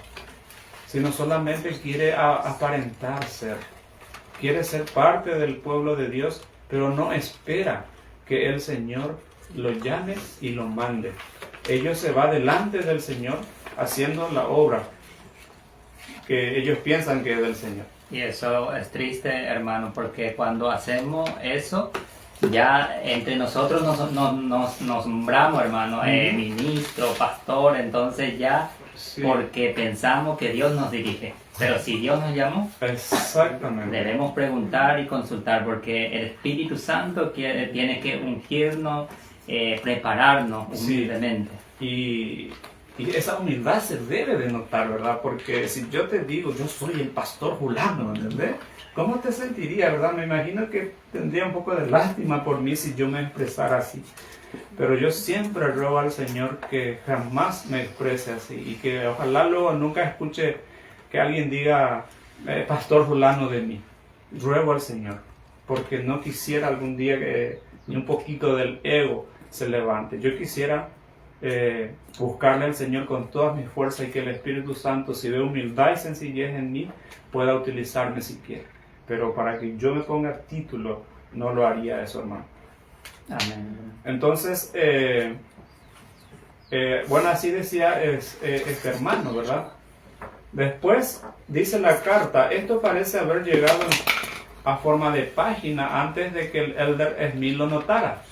sino solamente quiere aparentar ser. Quiere ser parte del pueblo de Dios, pero no espera que el Señor lo llame y lo mande. Ellos se van delante del Señor haciendo la obra que ellos piensan que es del Señor. Y eso es triste, hermano, porque cuando hacemos eso, ya entre nosotros nos nombramos, hermano, ministro, pastor, entonces ya, sí, porque pensamos que Dios nos dirige. Pero si Dios nos llamó, exactamente, debemos preguntar y consultar, porque el Espíritu Santo tiene que ungirnos, prepararnos humildemente. Sí. Y esa humildad se debe de notar, ¿verdad? Porque si yo te digo, yo soy el pastor fulano, ¿entendés? ¿Cómo te sentiría, verdad? Me imagino que tendría un poco de lástima por mí si yo me expresara así. Pero yo siempre ruego al Señor que jamás me exprese así. Y que ojalá luego nunca escuche que alguien diga, pastor fulano de mí. Ruego al Señor. Porque no quisiera algún día que ni un poquito del ego se levante. Yo quisiera buscarle al Señor con todas mis fuerzas y que el Espíritu Santo, si ve humildad y sencillez en mí, pueda utilizarme si quiere. Pero para que yo me ponga título, no lo haría eso, hermano. Amén. Entonces, bueno, así decía este hermano, ¿verdad? Después dice la carta, esto parece haber llegado a forma de página antes de que el Elder Smith lo notara.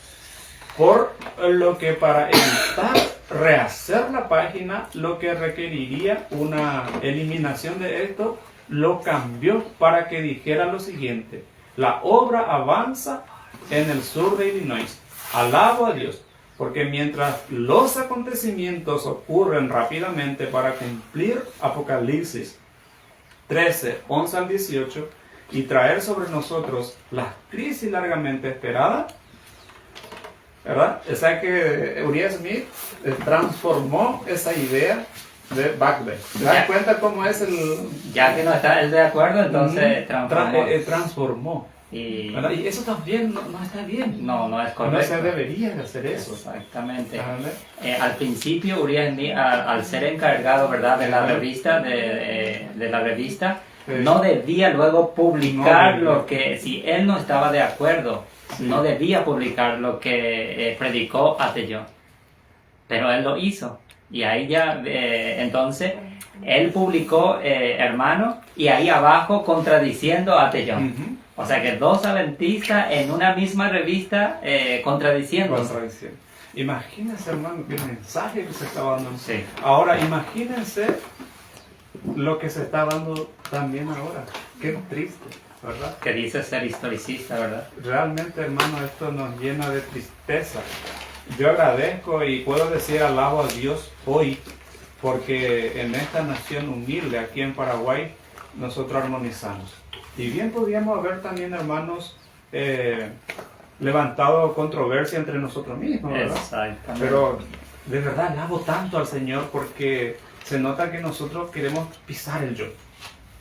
Por lo que para evitar rehacer la página, lo que requeriría una eliminación de esto, lo cambió para que dijera lo siguiente: la obra avanza en el sur de Illinois. Alabo a Dios, porque mientras los acontecimientos ocurren rápidamente para cumplir Apocalipsis 13, 11 al 18, y traer sobre nosotros las crisis largamente esperadas, ¿verdad? O sea que Uriah Smith transformó esa idea de Bagby. ¿Te das cuenta cómo es el...? Ya que no está él de acuerdo, entonces transformó. Y eso también no está bien. No es correcto. No se debería de hacer eso. Exactamente. Al principio Uriah Smith, al ser encargado, ¿verdad?, de la revista, de la revista, no debía luego publicar lo que, si él no estaba de acuerdo, no debía publicar lo que predicó Ateyó. Pero él lo hizo. Y ahí ya, entonces, él publicó, hermano, y ahí abajo contradiciendo a Ateyó. O sea que dos adventistas en una misma revista contradiciendo. Imagínense, hermano, el mensaje que se estaba dando. Sí. Ahora, imagínense lo que se está dando también ahora. Qué triste, ¿verdad? Que dice ser historicista, ¿verdad? Realmente, hermano, esto nos llena de tristeza. Yo agradezco y puedo decir alabo a Dios hoy, porque en esta nación humilde, aquí en Paraguay, nosotros armonizamos. Y bien podríamos haber también, hermanos, levantado controversia entre nosotros mismos, ¿verdad? Exactamente. Pero de verdad alabo tanto al Señor porque se nota que nosotros queremos pisar el yo,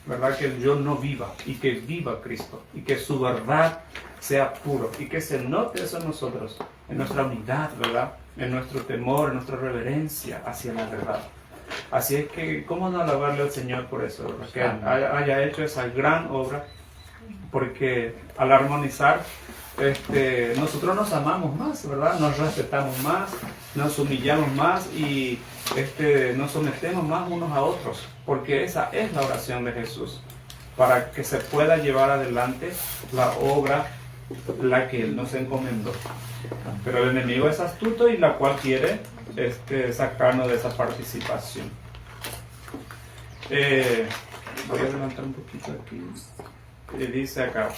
¿verdad? Que el yo no viva y que viva Cristo y que su verdad sea puro y que se note eso en nosotros, en nuestra unidad, ¿verdad? En nuestro temor, en nuestra reverencia hacia la verdad. Así es que, ¿cómo no alabarle al Señor por eso? ¿Verdad? Que haya hecho esa gran obra, porque al armonizar, nosotros nos amamos más, ¿verdad? Nos respetamos más, nos humillamos más y nos sometemos más unos a otros, porque esa es la oración de Jesús, para que se pueda llevar adelante la obra la que Él nos encomendó. Pero el enemigo es astuto y la cual quiere sacarnos de esa participación. Voy a adelantar un poquito aquí. Dice acá.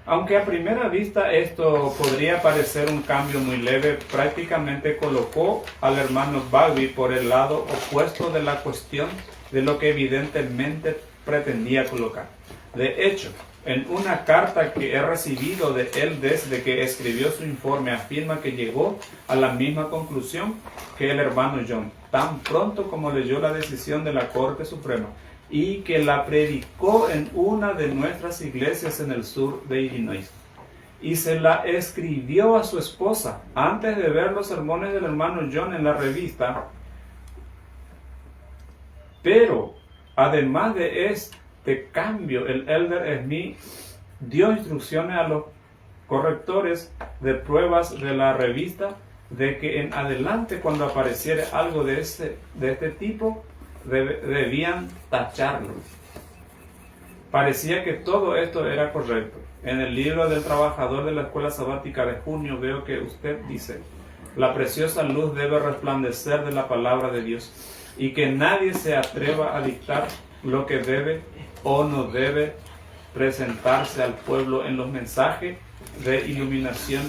Aunque a primera vista esto podría parecer un cambio muy leve, prácticamente colocó al hermano Bagby por el lado opuesto de la cuestión de lo que evidentemente pretendía colocar. De hecho, en una carta que he recibido de él desde que escribió su informe, afirma que llegó a la misma conclusión que el hermano John, tan pronto como leyó la decisión de la Corte Suprema, y que la predicó en una de nuestras iglesias en el sur de Illinois. Y se la escribió a su esposa antes de ver los sermones del hermano John en la revista. Pero, además de este cambio, el elder Smith dio instrucciones a los correctores de pruebas de la revista de que en adelante, cuando apareciera algo de este tipo, debían tacharlo. Parecía que todo esto era correcto. En el libro del trabajador de la escuela sabática de junio veo que usted dice: la preciosa luz debe resplandecer de la palabra de Dios, y que nadie se atreva a dictar lo que debe o no debe presentarse al pueblo en los mensajes de iluminación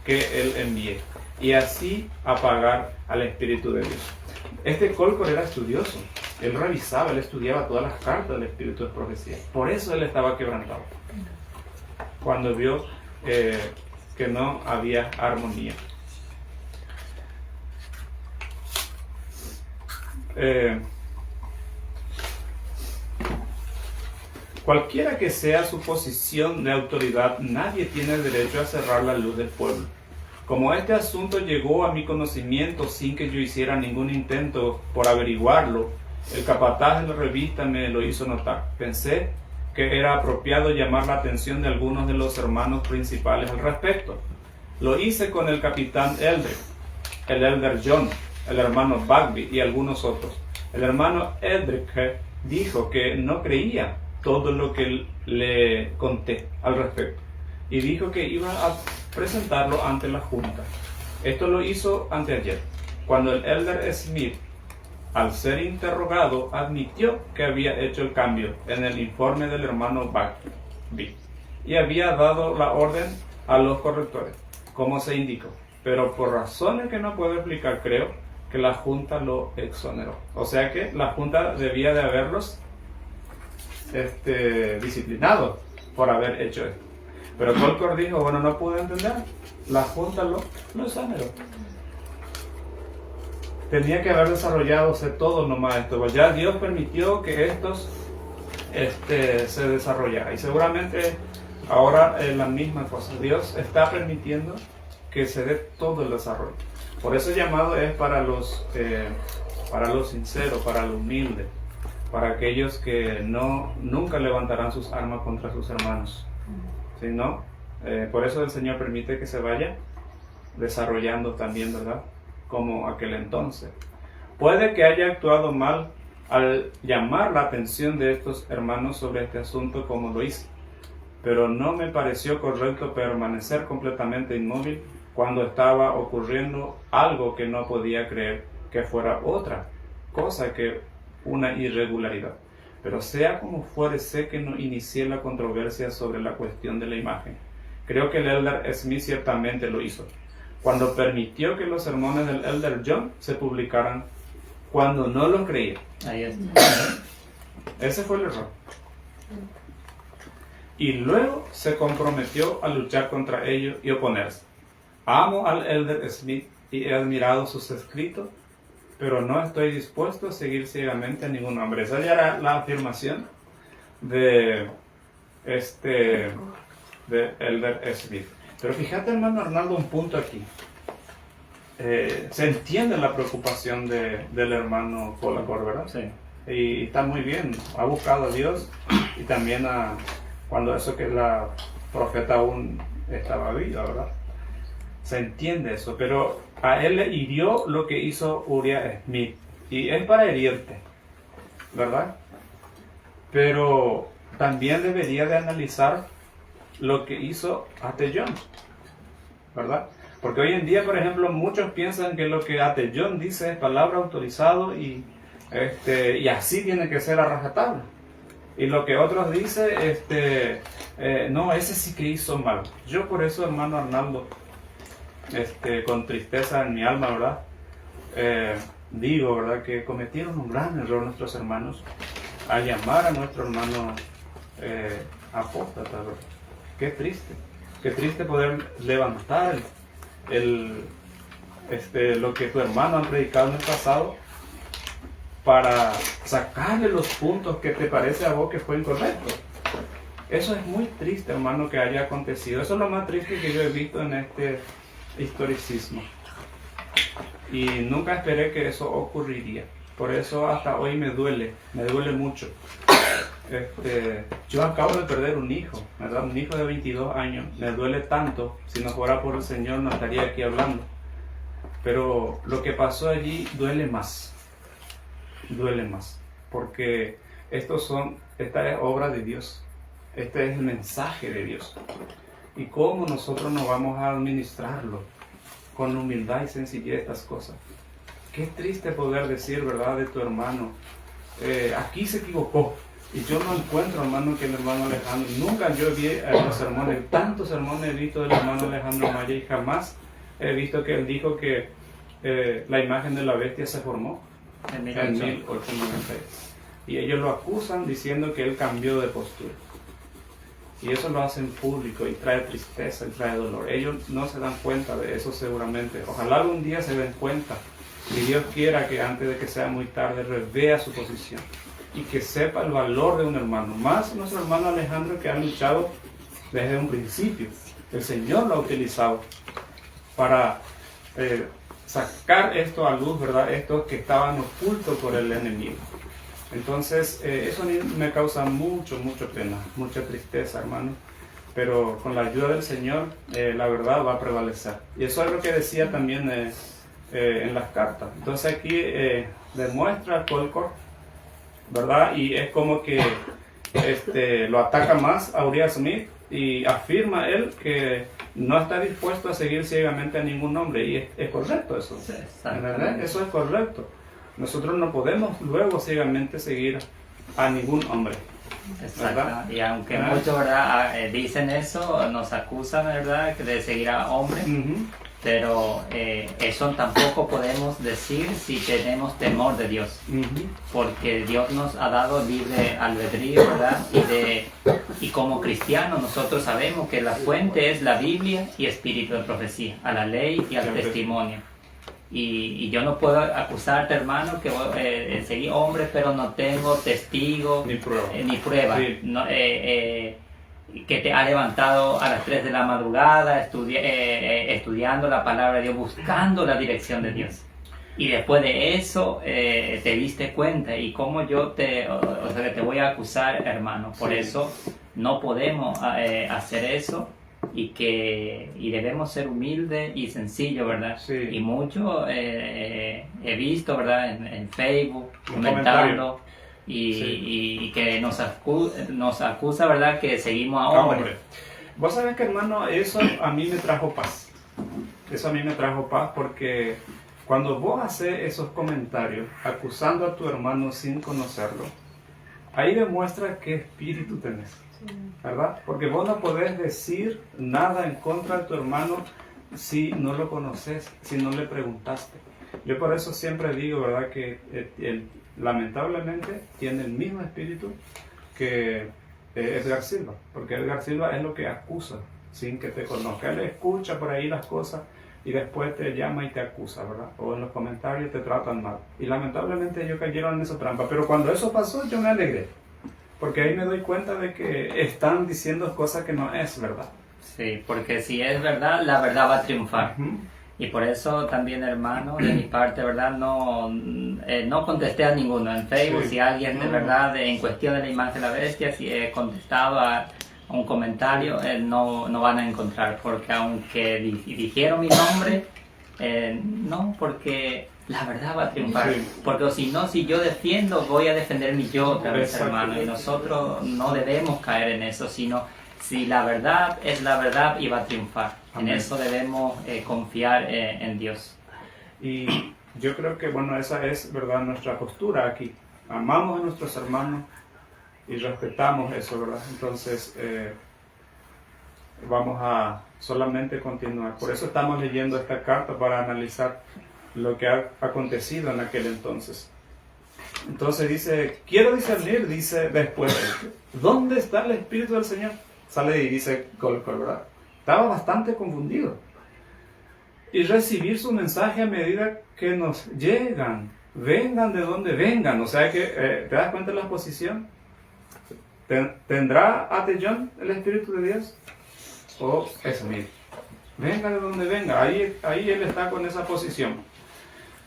que él envíe, y así apagar al Espíritu de Dios. Colcor era estudioso, él revisaba, él estudiaba todas las cartas del Espíritu de Profecía. Por eso él estaba quebrantado, cuando vio que no había armonía. Cualquiera que sea su posición de autoridad, nadie tiene derecho a cerrar la luz del pueblo. Como este asunto llegó a mi conocimiento sin que yo hiciera ningún intento por averiguarlo, el capataz de la revista me lo hizo notar. Pensé que era apropiado llamar la atención de algunos de los hermanos principales al respecto. Lo hice con el capitán Eldrick, el elder John, el hermano Bagby y algunos otros. El hermano Eldrick dijo que no creía todo lo que le conté al respecto y dijo que iba a presentarlo ante la junta. Esto lo hizo anteayer, cuando el elder Smith, al ser interrogado, admitió que había hecho el cambio en el informe del hermano Bagby y había dado la orden a los correctores, como se indicó. Pero por razones que no puedo explicar, creo que la junta lo exoneró. O sea que la junta debía de haberlos disciplinado por haber hecho esto. Pero Colcord dijo, bueno, no pude entender, la junta lo exoneró. Tenía que haber desarrollado todo nomás esto, pues ya Dios permitió que estos se desarrollaran. Y seguramente ahora es la misma cosa, Dios está permitiendo que se dé todo el desarrollo. Por eso el llamado es para los sinceros, para los humildes, para aquellos que nunca levantarán sus armas contra sus hermanos. ¿Sí, no? Por eso el Señor permite que se vaya desarrollando también, ¿verdad? Como aquel entonces. Puede que haya actuado mal al llamar la atención de estos hermanos sobre este asunto como lo hice, pero no me pareció correcto permanecer completamente inmóvil cuando estaba ocurriendo algo que no podía creer que fuera otra cosa que una irregularidad. Pero sea como fuere, sé que no inicié la controversia sobre la cuestión de la imagen. Creo que el Elder Smith ciertamente lo hizo, cuando permitió que los sermones del Elder John se publicaran cuando no los creía. Ahí está. Ese fue el error. Y luego se comprometió a luchar contra ellos y oponerse. Amo al Elder Smith y he admirado sus escritos, pero no estoy dispuesto a seguir ciegamente a ningún hombre. Esa ya era la afirmación de Elder Smith. Pero fíjate, hermano Arnaldo, un punto aquí. Se entiende la preocupación del hermano Colcord, ¿verdad? Sí. Y está muy bien. Ha buscado a Dios y también cuando eso que la profeta aún estaba viva, ¿verdad? Se entiende eso, pero a él le hirió lo que hizo Uriah Smith. Y es para herirte, ¿verdad? Pero también debería de analizar lo que hizo A.T. John, ¿verdad? Porque hoy en día, por ejemplo, muchos piensan que lo que A.T. John dice es palabra autorizado y así tiene que ser a rajatabla. Y lo que otros dicen, no, ese sí que hizo mal. Yo por eso, hermano Arnaldo, con tristeza en mi alma, ¿verdad? Digo, ¿verdad? Que cometieron un gran error nuestros hermanos al llamar a nuestro hermano apóstata, ¿verdad? Qué triste poder levantar lo que tu hermano ha predicado en el pasado para sacarle los puntos que te parece a vos que fue incorrecto. Eso es muy triste, hermano, que haya acontecido. Eso es lo más triste que yo he visto en este historicismo. Y nunca esperé que eso ocurriría. Por eso hasta hoy me duele mucho. Yo acabo de perder un hijo, ¿verdad? Un hijo de 22 años. Me duele tanto. Si no fuera por el Señor no estaría aquí hablando. Pero lo que pasó allí duele más. Duele más. Porque esta es obra de Dios. Este es el mensaje de Dios. Y cómo nosotros nos vamos a administrarlo con humildad y sencillez estas cosas. Qué triste poder decir, ¿verdad?, de tu hermano, aquí se equivocó. Y yo no encuentro, hermano, que el hermano Alejandro, nunca yo vi los sermones, tantos sermones he visto del hermano Alejandro Maya y jamás he visto que él dijo que la imagen de la bestia se formó en 1896. Y ellos lo acusan diciendo que él cambió de postura. Y eso lo hacen público y trae tristeza y trae dolor. Ellos no se dan cuenta de eso seguramente. Ojalá algún día se den cuenta. Y Dios quiera que antes de que sea muy tarde revea su posición. Y que sepa el valor de un hermano. Más nuestro hermano Alejandro, que ha luchado desde un principio. El Señor lo ha utilizado para sacar esto a luz, ¿verdad? Estos que estaban ocultos por el enemigo. Entonces, eso me causa mucha pena, mucha tristeza, hermano. Pero con la ayuda del Señor, la verdad va a prevalecer. Y eso es lo que decía también en las cartas. Entonces aquí demuestra Colcord, ¿verdad? Y es como que lo ataca más a Uriah Smith y afirma él que no está dispuesto a seguir ciegamente a ningún hombre. Y es correcto eso. Sí, ¿Verdad? Eso es correcto. Nosotros no podemos luego ciegamente seguir a ningún hombre. Exacto. Y aunque muchos, ¿verdad?, dicen eso, nos acusan, ¿verdad?, de seguir a hombres. pero eso tampoco podemos decir si tenemos temor de Dios, porque Dios nos ha dado libre albedrío, ¿verdad? Y como cristianos nosotros sabemos que la fuente es la Biblia y espíritu de profecía, a la ley y al testimonio. Y yo no puedo acusarte, hermano, que seguí hombre, pero no tengo testigo ni prueba, Sí. No, que te ha levantado a las 3 de la madrugada estudiando la palabra de Dios, buscando la dirección de Dios. Y después de eso te diste cuenta. Y como yo te voy a acusar, hermano. Por eso no podemos hacer eso. Y debemos ser humildes y sencillos, ¿verdad? Sí. Y mucho he visto, ¿verdad? En Facebook, comentando, y que nos acusa, ¿verdad? Que seguimos a hombres. Vos sabés que, hermano, eso a mí me trajo paz. Eso a mí me trajo paz porque cuando vos haces esos comentarios acusando a tu hermano sin conocerlo, ahí demuestra qué espíritu tenés. ¿Verdad? Porque vos no podés decir nada en contra de tu hermano si no lo conoces, si no le preguntaste. Yo por eso siempre digo, ¿verdad? Que él lamentablemente tiene el mismo espíritu que Edgar Silva, porque Edgar Silva es lo que acusa sin que te conozca. Él escucha por ahí las cosas y después te llama y te acusa, ¿verdad? O en los comentarios te tratan mal. Y lamentablemente ellos cayeron en esa trampa. Pero cuando eso pasó yo me alegré. Porque ahí me doy cuenta de que están diciendo cosas que no es verdad. Sí, porque si es verdad, la verdad va a triunfar. Y por eso también, hermano, de mi parte, ¿verdad? No contesté a ninguno en Facebook. Si alguien de verdad, en cuestión de la imagen de la bestia, si he contestado a un comentario, no van a encontrar. Porque aunque dijeron mi nombre, no, porque la verdad va a triunfar. Porque si yo defiendo, voy a defender mi yo otra vez, hermano. Y nosotros no debemos caer en eso, sino si la verdad es la verdad y va a triunfar. Amén. En eso debemos confiar en Dios. Y yo creo que, bueno, esa es, ¿verdad?, nuestra postura aquí. Amamos a nuestros hermanos y respetamos eso, ¿verdad? Entonces, vamos a solamente continuar. Por eso estamos leyendo esta carta para analizar lo que ha acontecido en aquel entonces. Entonces dice, quiero discernir, dice después, ¿dónde está el Espíritu del Señor? Sale y dice Colcol, ¿verdad? Estaba bastante confundido. Y recibir su mensaje a medida que nos llegan, vengan de donde vengan. O sea que, ¿te das cuenta de la posición? ¿Tendrá Atellón el Espíritu de Dios? ¿O es mío? Venga de donde venga. Ahí él está con esa posición.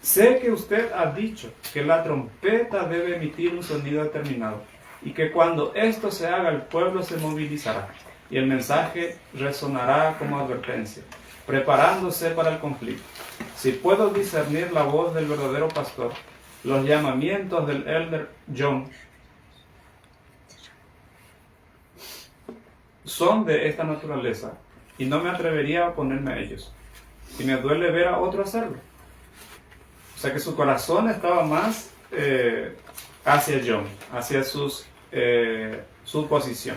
Sé que usted ha dicho que la trompeta debe emitir un sonido determinado y que cuando esto se haga el pueblo se movilizará y el mensaje resonará como advertencia, preparándose para el conflicto. Si puedo discernir la voz del verdadero pastor, los llamamientos del Elder John son de esta naturaleza y no me atrevería a oponerme a ellos. Y me duele ver a otro hacerlo. O sea que su corazón estaba más hacia John, hacia su posición.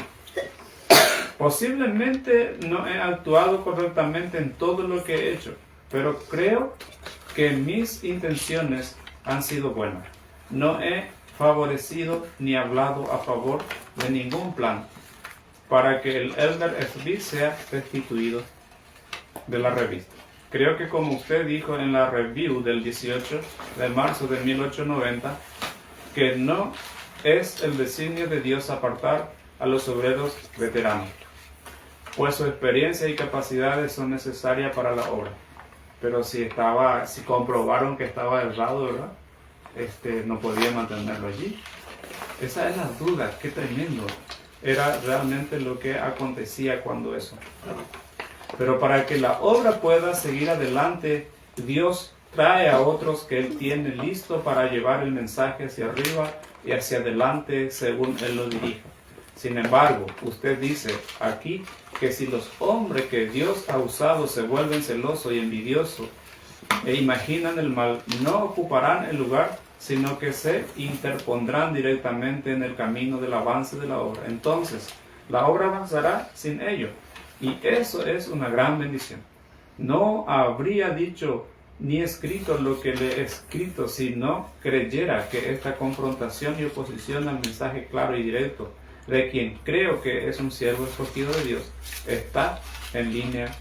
Posiblemente no he actuado correctamente en todo lo que he hecho, pero creo que mis intenciones han sido buenas. No he favorecido ni hablado a favor de ningún plan para que el Elder Smith sea destituido de la revista. Creo que como usted dijo en la review del 18 de marzo de 1890, que no es el designio de Dios apartar a los obreros veteranos, pues su experiencia y capacidades son necesarias para la obra. Pero si comprobaron que estaba errado, ¿verdad? No podía mantenerlo allí. Esa es la duda, qué tremendo era realmente lo que acontecía cuando eso. Pero para que la obra pueda seguir adelante, Dios trae a otros que Él tiene listo para llevar el mensaje hacia arriba y hacia adelante según Él lo dirija. Sin embargo, usted dice aquí que si los hombres que Dios ha usado se vuelven celosos y envidiosos e imaginan el mal, no ocuparán el lugar, sino que se interpondrán directamente en el camino del avance de la obra. Entonces, la obra avanzará sin ellos. Y eso es una gran bendición. no habría dicho ni escrito lo que le he escrito si no creyera que esta confrontación y oposición al mensaje claro y directo de quien creo que es un siervo escogido de Dios está en línea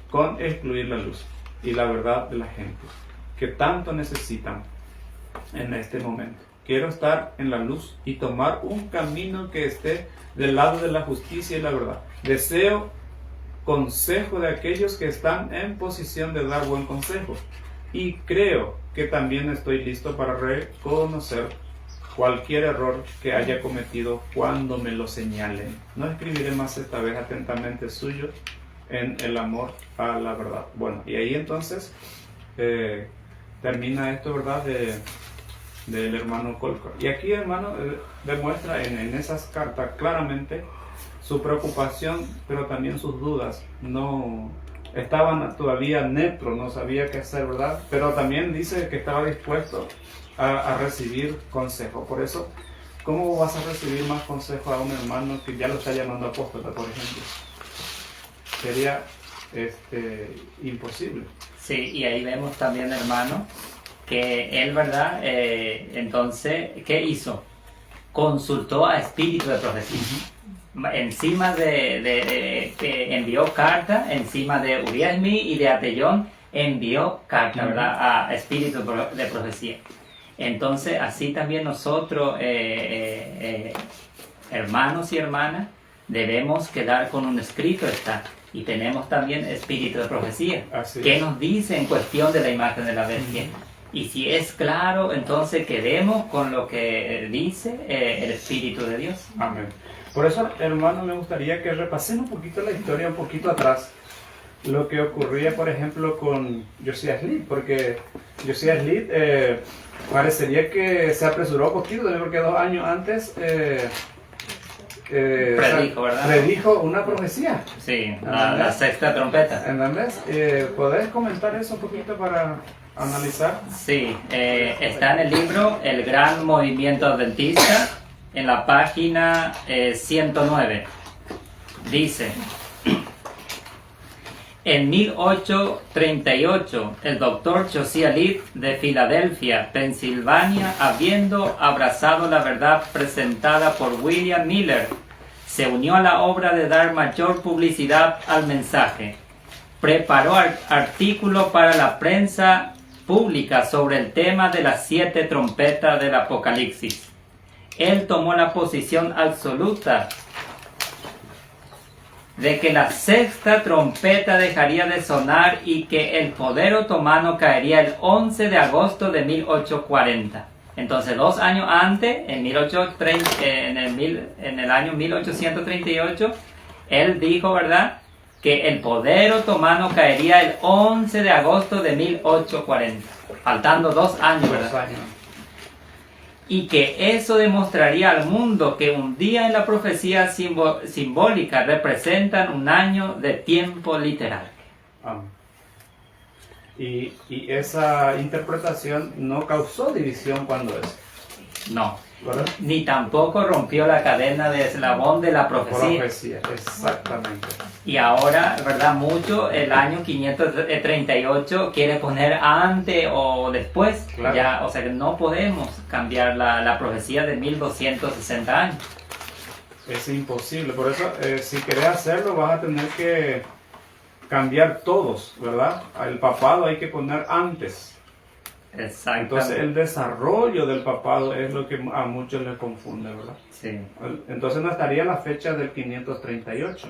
con excluir la luz y la verdad de la gente que tanto necesitan en este momento. Quiero estar en la luz y tomar un camino que esté del lado de la justicia y la verdad. Deseo consejo de aquellos que están en posición de dar buen consejo. Y creo que también estoy listo para reconocer cualquier error que haya cometido cuando me lo señalen. No escribiré más esta vez. Atentamente suyo, en el amor a la verdad. Bueno, y ahí entonces termina esto, ¿verdad?, del hermano Colker. Y aquí, hermano, demuestra en esas cartas claramente su preocupación, pero también sus dudas. No estaban todavía neutros, no sabía qué hacer, ¿verdad? Pero también dice que estaba dispuesto a recibir consejo. Por eso, ¿cómo vas a recibir más consejo a un hermano que ya lo está llamando apóstol, por ejemplo? Sería imposible. Sí, y ahí vemos también, hermano, que él, ¿verdad? Entonces, ¿qué hizo? Consultó a espíritu de profecía. Encima que envió carta, encima de Urias Smith y de Atellón, envió carta, ¿verdad?, a espíritu de profecía. Entonces, así también nosotros, hermanos y hermanas, debemos quedar con un escrito está. Y tenemos también espíritu de profecía. ¿Qué nos dice en cuestión de la imagen de la bestia? Y si es claro, entonces quedemos con lo que dice el Espíritu de Dios. Amén. Por eso, hermano, me gustaría que repasemos un poquito la historia, un poquito atrás. Lo que ocurría, por ejemplo, con Josiah Smith, porque Josiah Smith parecería que se apresuró un poquito, porque 2 años antes predijo, ¿verdad? Predijo una profecía. Sí, la sexta trompeta. ¿Entendés? ¿Podés comentar eso un poquito para analizar? Sí, está en el libro El Gran Movimiento Adventista, en la página 109. Dice: en 1838, el doctor Josiah Smith de Filadelfia, Pensilvania, habiendo abrazado la verdad presentada por William Miller, se unió a la obra de dar mayor publicidad al mensaje. Preparó artículos para la prensa pública sobre el tema de las 7 trompetas del Apocalipsis. Él tomó la posición absoluta de que la sexta trompeta dejaría de sonar y que el poder otomano caería el 11 de agosto de 1840. Entonces, 2 años antes, en el año 1838, él dijo, ¿verdad?, que el poder otomano caería el 11 de agosto de 1840, faltando 2 años, ¿verdad? 2 años. Y que eso demostraría al mundo que un día en la profecía simbólica representan un año de tiempo literal. Y esa interpretación no causó división cuando es. No. ¿Verdad? Ni tampoco rompió la cadena de eslabón de la profecía. Exactamente. Y ahora, ¿verdad? Mucho el año 538 quiere poner antes o después. Claro. Ya, o sea que no podemos cambiar la profecía de 1260 años. Es imposible. Por eso, si querés hacerlo, vas a tener que cambiar todos, ¿verdad? El papado hay que poner antes. Exactamente. Entonces el desarrollo del papado es lo que a muchos les confunde, ¿verdad? Sí. Entonces no estaría la fecha del 538,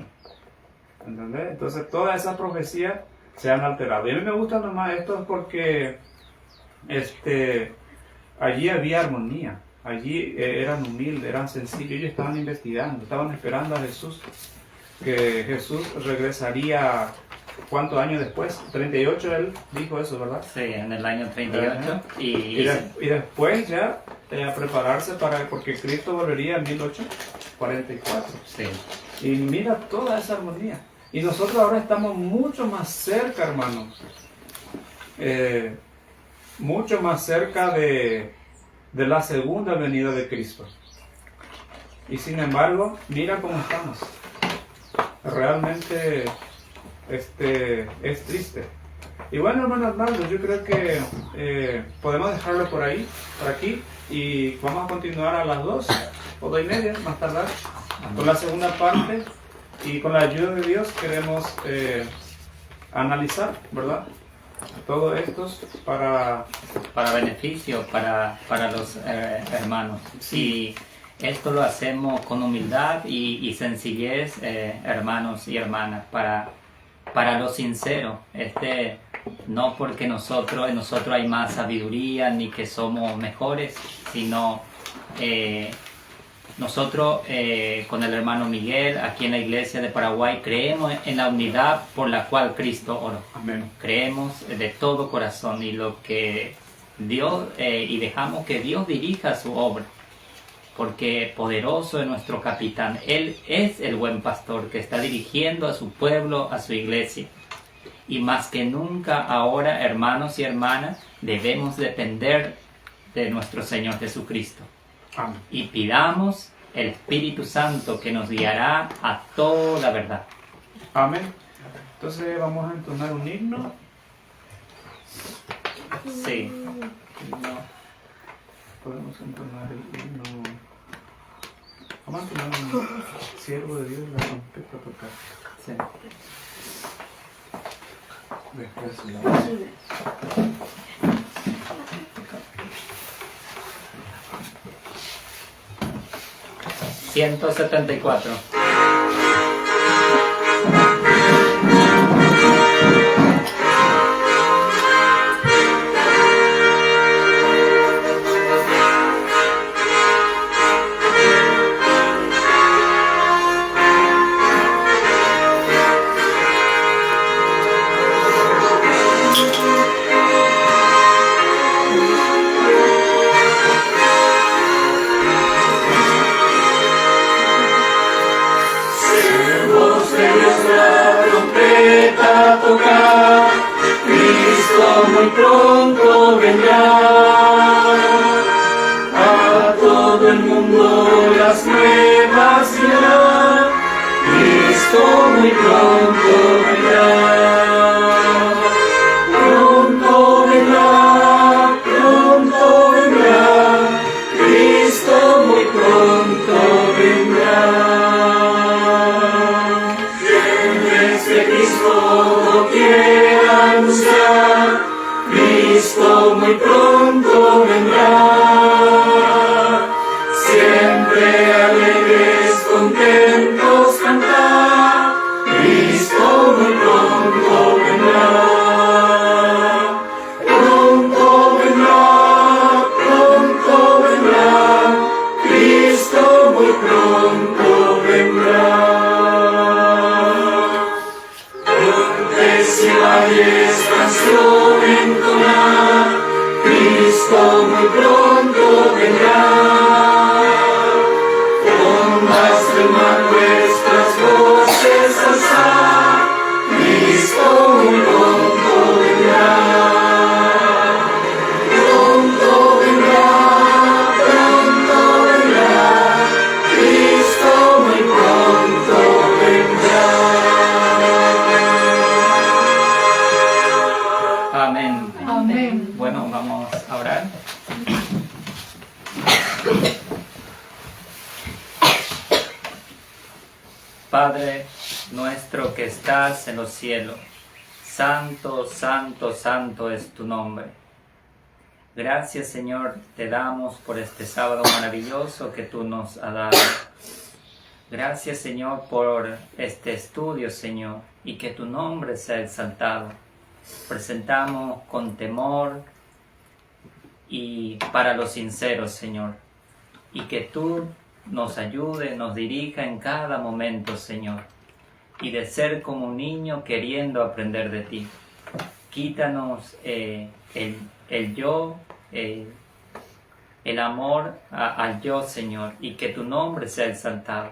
¿entendés? Entonces todas esas profecías se han alterado. Y a mí me gustan nomás estos porque allí había armonía, allí eran humildes, eran sencillos, ellos estaban investigando, estaban esperando a Jesús, que Jesús regresaría. ¿Cuántos años después? 38 él dijo eso, ¿verdad? Sí, en el año 38. Y después ya a prepararse porque Cristo volvería en 1844. Sí. Y mira toda esa armonía. Y nosotros ahora estamos mucho más cerca, hermanos. Mucho más cerca de la segunda venida de Cristo. Y sin embargo, mira cómo estamos. Realmente es triste. Y bueno, hermanos Arnaldo, yo creo que podemos dejarlo por aquí, y vamos a continuar a las 2 o 2:30 más tardar con la segunda parte, y con la ayuda de Dios queremos analizar, ¿verdad? Todo esto para beneficio para los hermanos. Sí. Y esto lo hacemos con humildad y sencillez, hermanos y hermanas, para lo sincero. No porque en nosotros hay más sabiduría ni que somos mejores, sino nosotros con el hermano Miguel aquí en la iglesia de Paraguay creemos en la unidad por la cual Cristo oró. Amén. Creemos de todo corazón y lo que Dios y dejamos que Dios dirija su obra, porque poderoso es nuestro capitán. Él es el buen pastor que está dirigiendo a su pueblo, a su iglesia. Y más que nunca ahora, hermanos y hermanas, debemos depender de nuestro Señor Jesucristo. Amén. Y pidamos el Espíritu Santo que nos guiará a toda la verdad. Amén. Entonces vamos a entonar un himno. Sí. Podemos entonar el himno. Vamos a entonar un siervo de Dios, la trompeta tocar. Sí. Después la... 174. Cristo muy pronto vendrá, a todo el mundo las nuevas dirá. Cristo muy pronto vendrá, pronto vendrá, pronto vendrá. Cristo muy pronto vendrá. Cristo quiere anunciar, Cristo muy pronto vendrá. Siempre alegres, contentos cantar, Cristo muy pronto vendrá. Pronto vendrá, pronto vendrá, Cristo muy pronto vendrá. Si valles canción entonar, Cristo muy pronto vendrá. Con las demás nuestras voces alzar, Cristo muy pronto vendrá. Pronto vendrá, pronto vendrá, Cristo muy pronto vendrá. Amén. Amén. Bueno, vamos a orar. Padre nuestro que estás en los cielos, santo, santo, santo es tu nombre. Gracias, Señor, te damos por este sábado maravilloso que tú nos has dado. Gracias, Señor, por este estudio, Señor, y que tu nombre sea exaltado. Presentamos con temor y para los sinceros, Señor, y que tú nos ayude, nos dirija en cada momento, Señor, y de ser como un niño queriendo aprender de ti. Quítanos el yo, el amor al yo, Señor, y que tu nombre sea exaltado.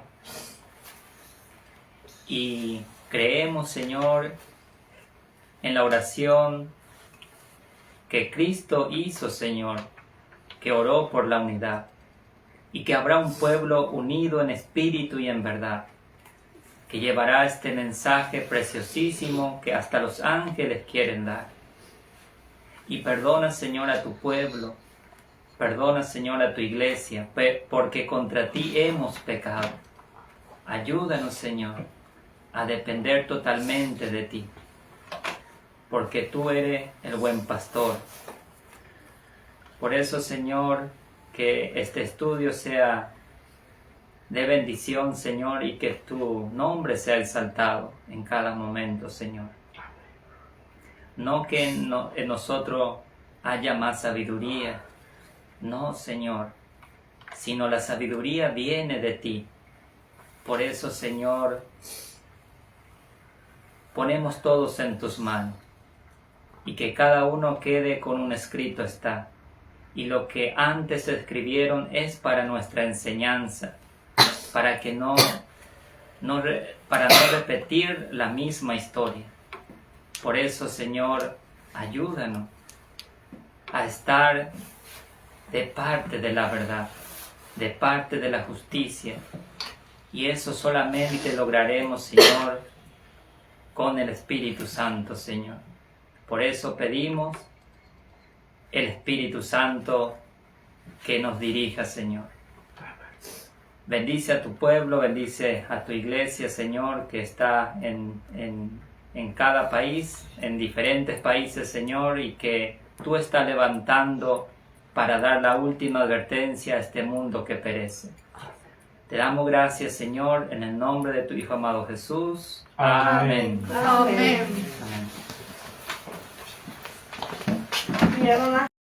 Y creemos, Señor, en la oración que Cristo hizo, Señor, que oró por la unidad, y que habrá un pueblo unido en espíritu y en verdad, que llevará este mensaje preciosísimo que hasta los ángeles quieren dar. Y perdona, Señor, a tu pueblo, perdona, Señor, a tu iglesia, porque contra ti hemos pecado. Ayúdanos, Señor, a depender totalmente de ti, porque tú eres el buen pastor. Por eso, Señor, que este estudio sea de bendición, Señor, y que tu nombre sea exaltado en cada momento, Señor. No que en nosotros haya más sabiduría, no, Señor, sino la sabiduría viene de ti. Por eso, Señor, ponemos todos en tus manos, y que cada uno quede con un escrito está. Y lo que antes escribieron es para nuestra enseñanza, para no repetir la misma historia. Por eso, Señor, ayúdanos a estar de parte de la verdad, de parte de la justicia. Y eso solamente lograremos, Señor, con el Espíritu Santo, Señor. Por eso pedimos el Espíritu Santo que nos dirija, Señor. Bendice a tu pueblo, bendice a tu iglesia, Señor, que está en cada país, en diferentes países, Señor, y que tú estás levantando para dar la última advertencia a este mundo que perece. Te damos gracias, Señor, en el nombre de tu Hijo amado Jesús. Amén. Amén. Amén. Mira, mamá.